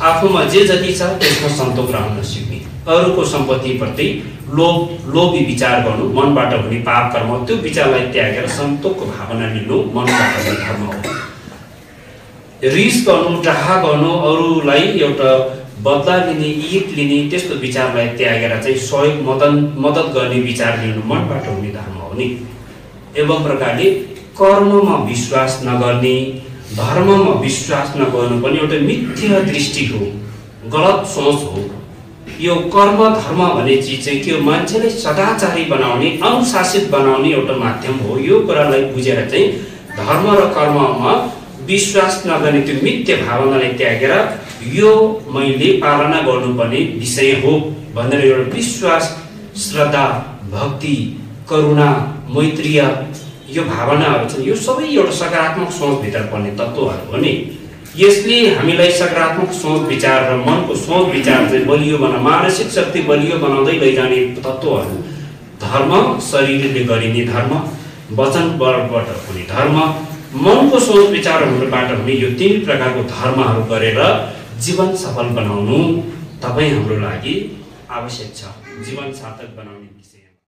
आफूमा जे जति छ त्यसमा सन्तोष रहन सिक्ने, अरूको सम्पत्तिप्रति लोभी विचार गर्नु, मनबाट हुने पाप कर्म त्यो विचारलाई त्यागेर सन्तोषको भावना लिनु मनबाट हुने धर्म हो। रिस गर्नु, डाह गर्नु, अरूलाई एउटा बदला लिने, ईट लिने त्यस्तो विचारलाई त्यागेर चाहिँ सहयोग मद्दत गर्ने विचार लिनु मनबाट हुने धर्म हो नि। एवं प्रकारले कर्ममा विश्वास नगर्ने, धर्ममा विश्वास नगर्नु पनि एउटा मिथ्या दृष्टि हो, गलत सोच हो। यो कर्म धर्म भन्ने चिज चाहिँ के हो, मान्छेलाई सदाचारी बनाउने, अनुशासित बनाउने एउटा माध्यम हो। यो कुरालाई बुझेर चाहिँ धर्म र कर्ममा विश्वास नगर्ने त्यो मिथ्या भावनालाई त्यागेर यो मैले पालना गर्नुपर्ने विषय हो भनेर एउटा विश्वास, श्रद्धा, भक्ति, करुणा, मैत्रीय यो भावनाहरू छन्। यो सबै एउटा सकारात्मक सोच भित्र पर्ने तत्त्वहरू हो नि। यसले हामीलाई सकारात्मक सोच विचार र मनको सोच विचार चाहिँ बलियो मानसिक शक्ति बलियो बनाउँदै लैजाने तत्त्वहरू। धर्म शरीरले गरिने धर्म, वचनबाट हुने धर्म, मनको सोच विचारहरूबाट हुने यो तीन प्रकारको धर्महरू गरेर जीवन सफल बनाउनु तपाईँ हाम्रो लागि आवश्यक छ। जीवन सार्थक बनाउने विषय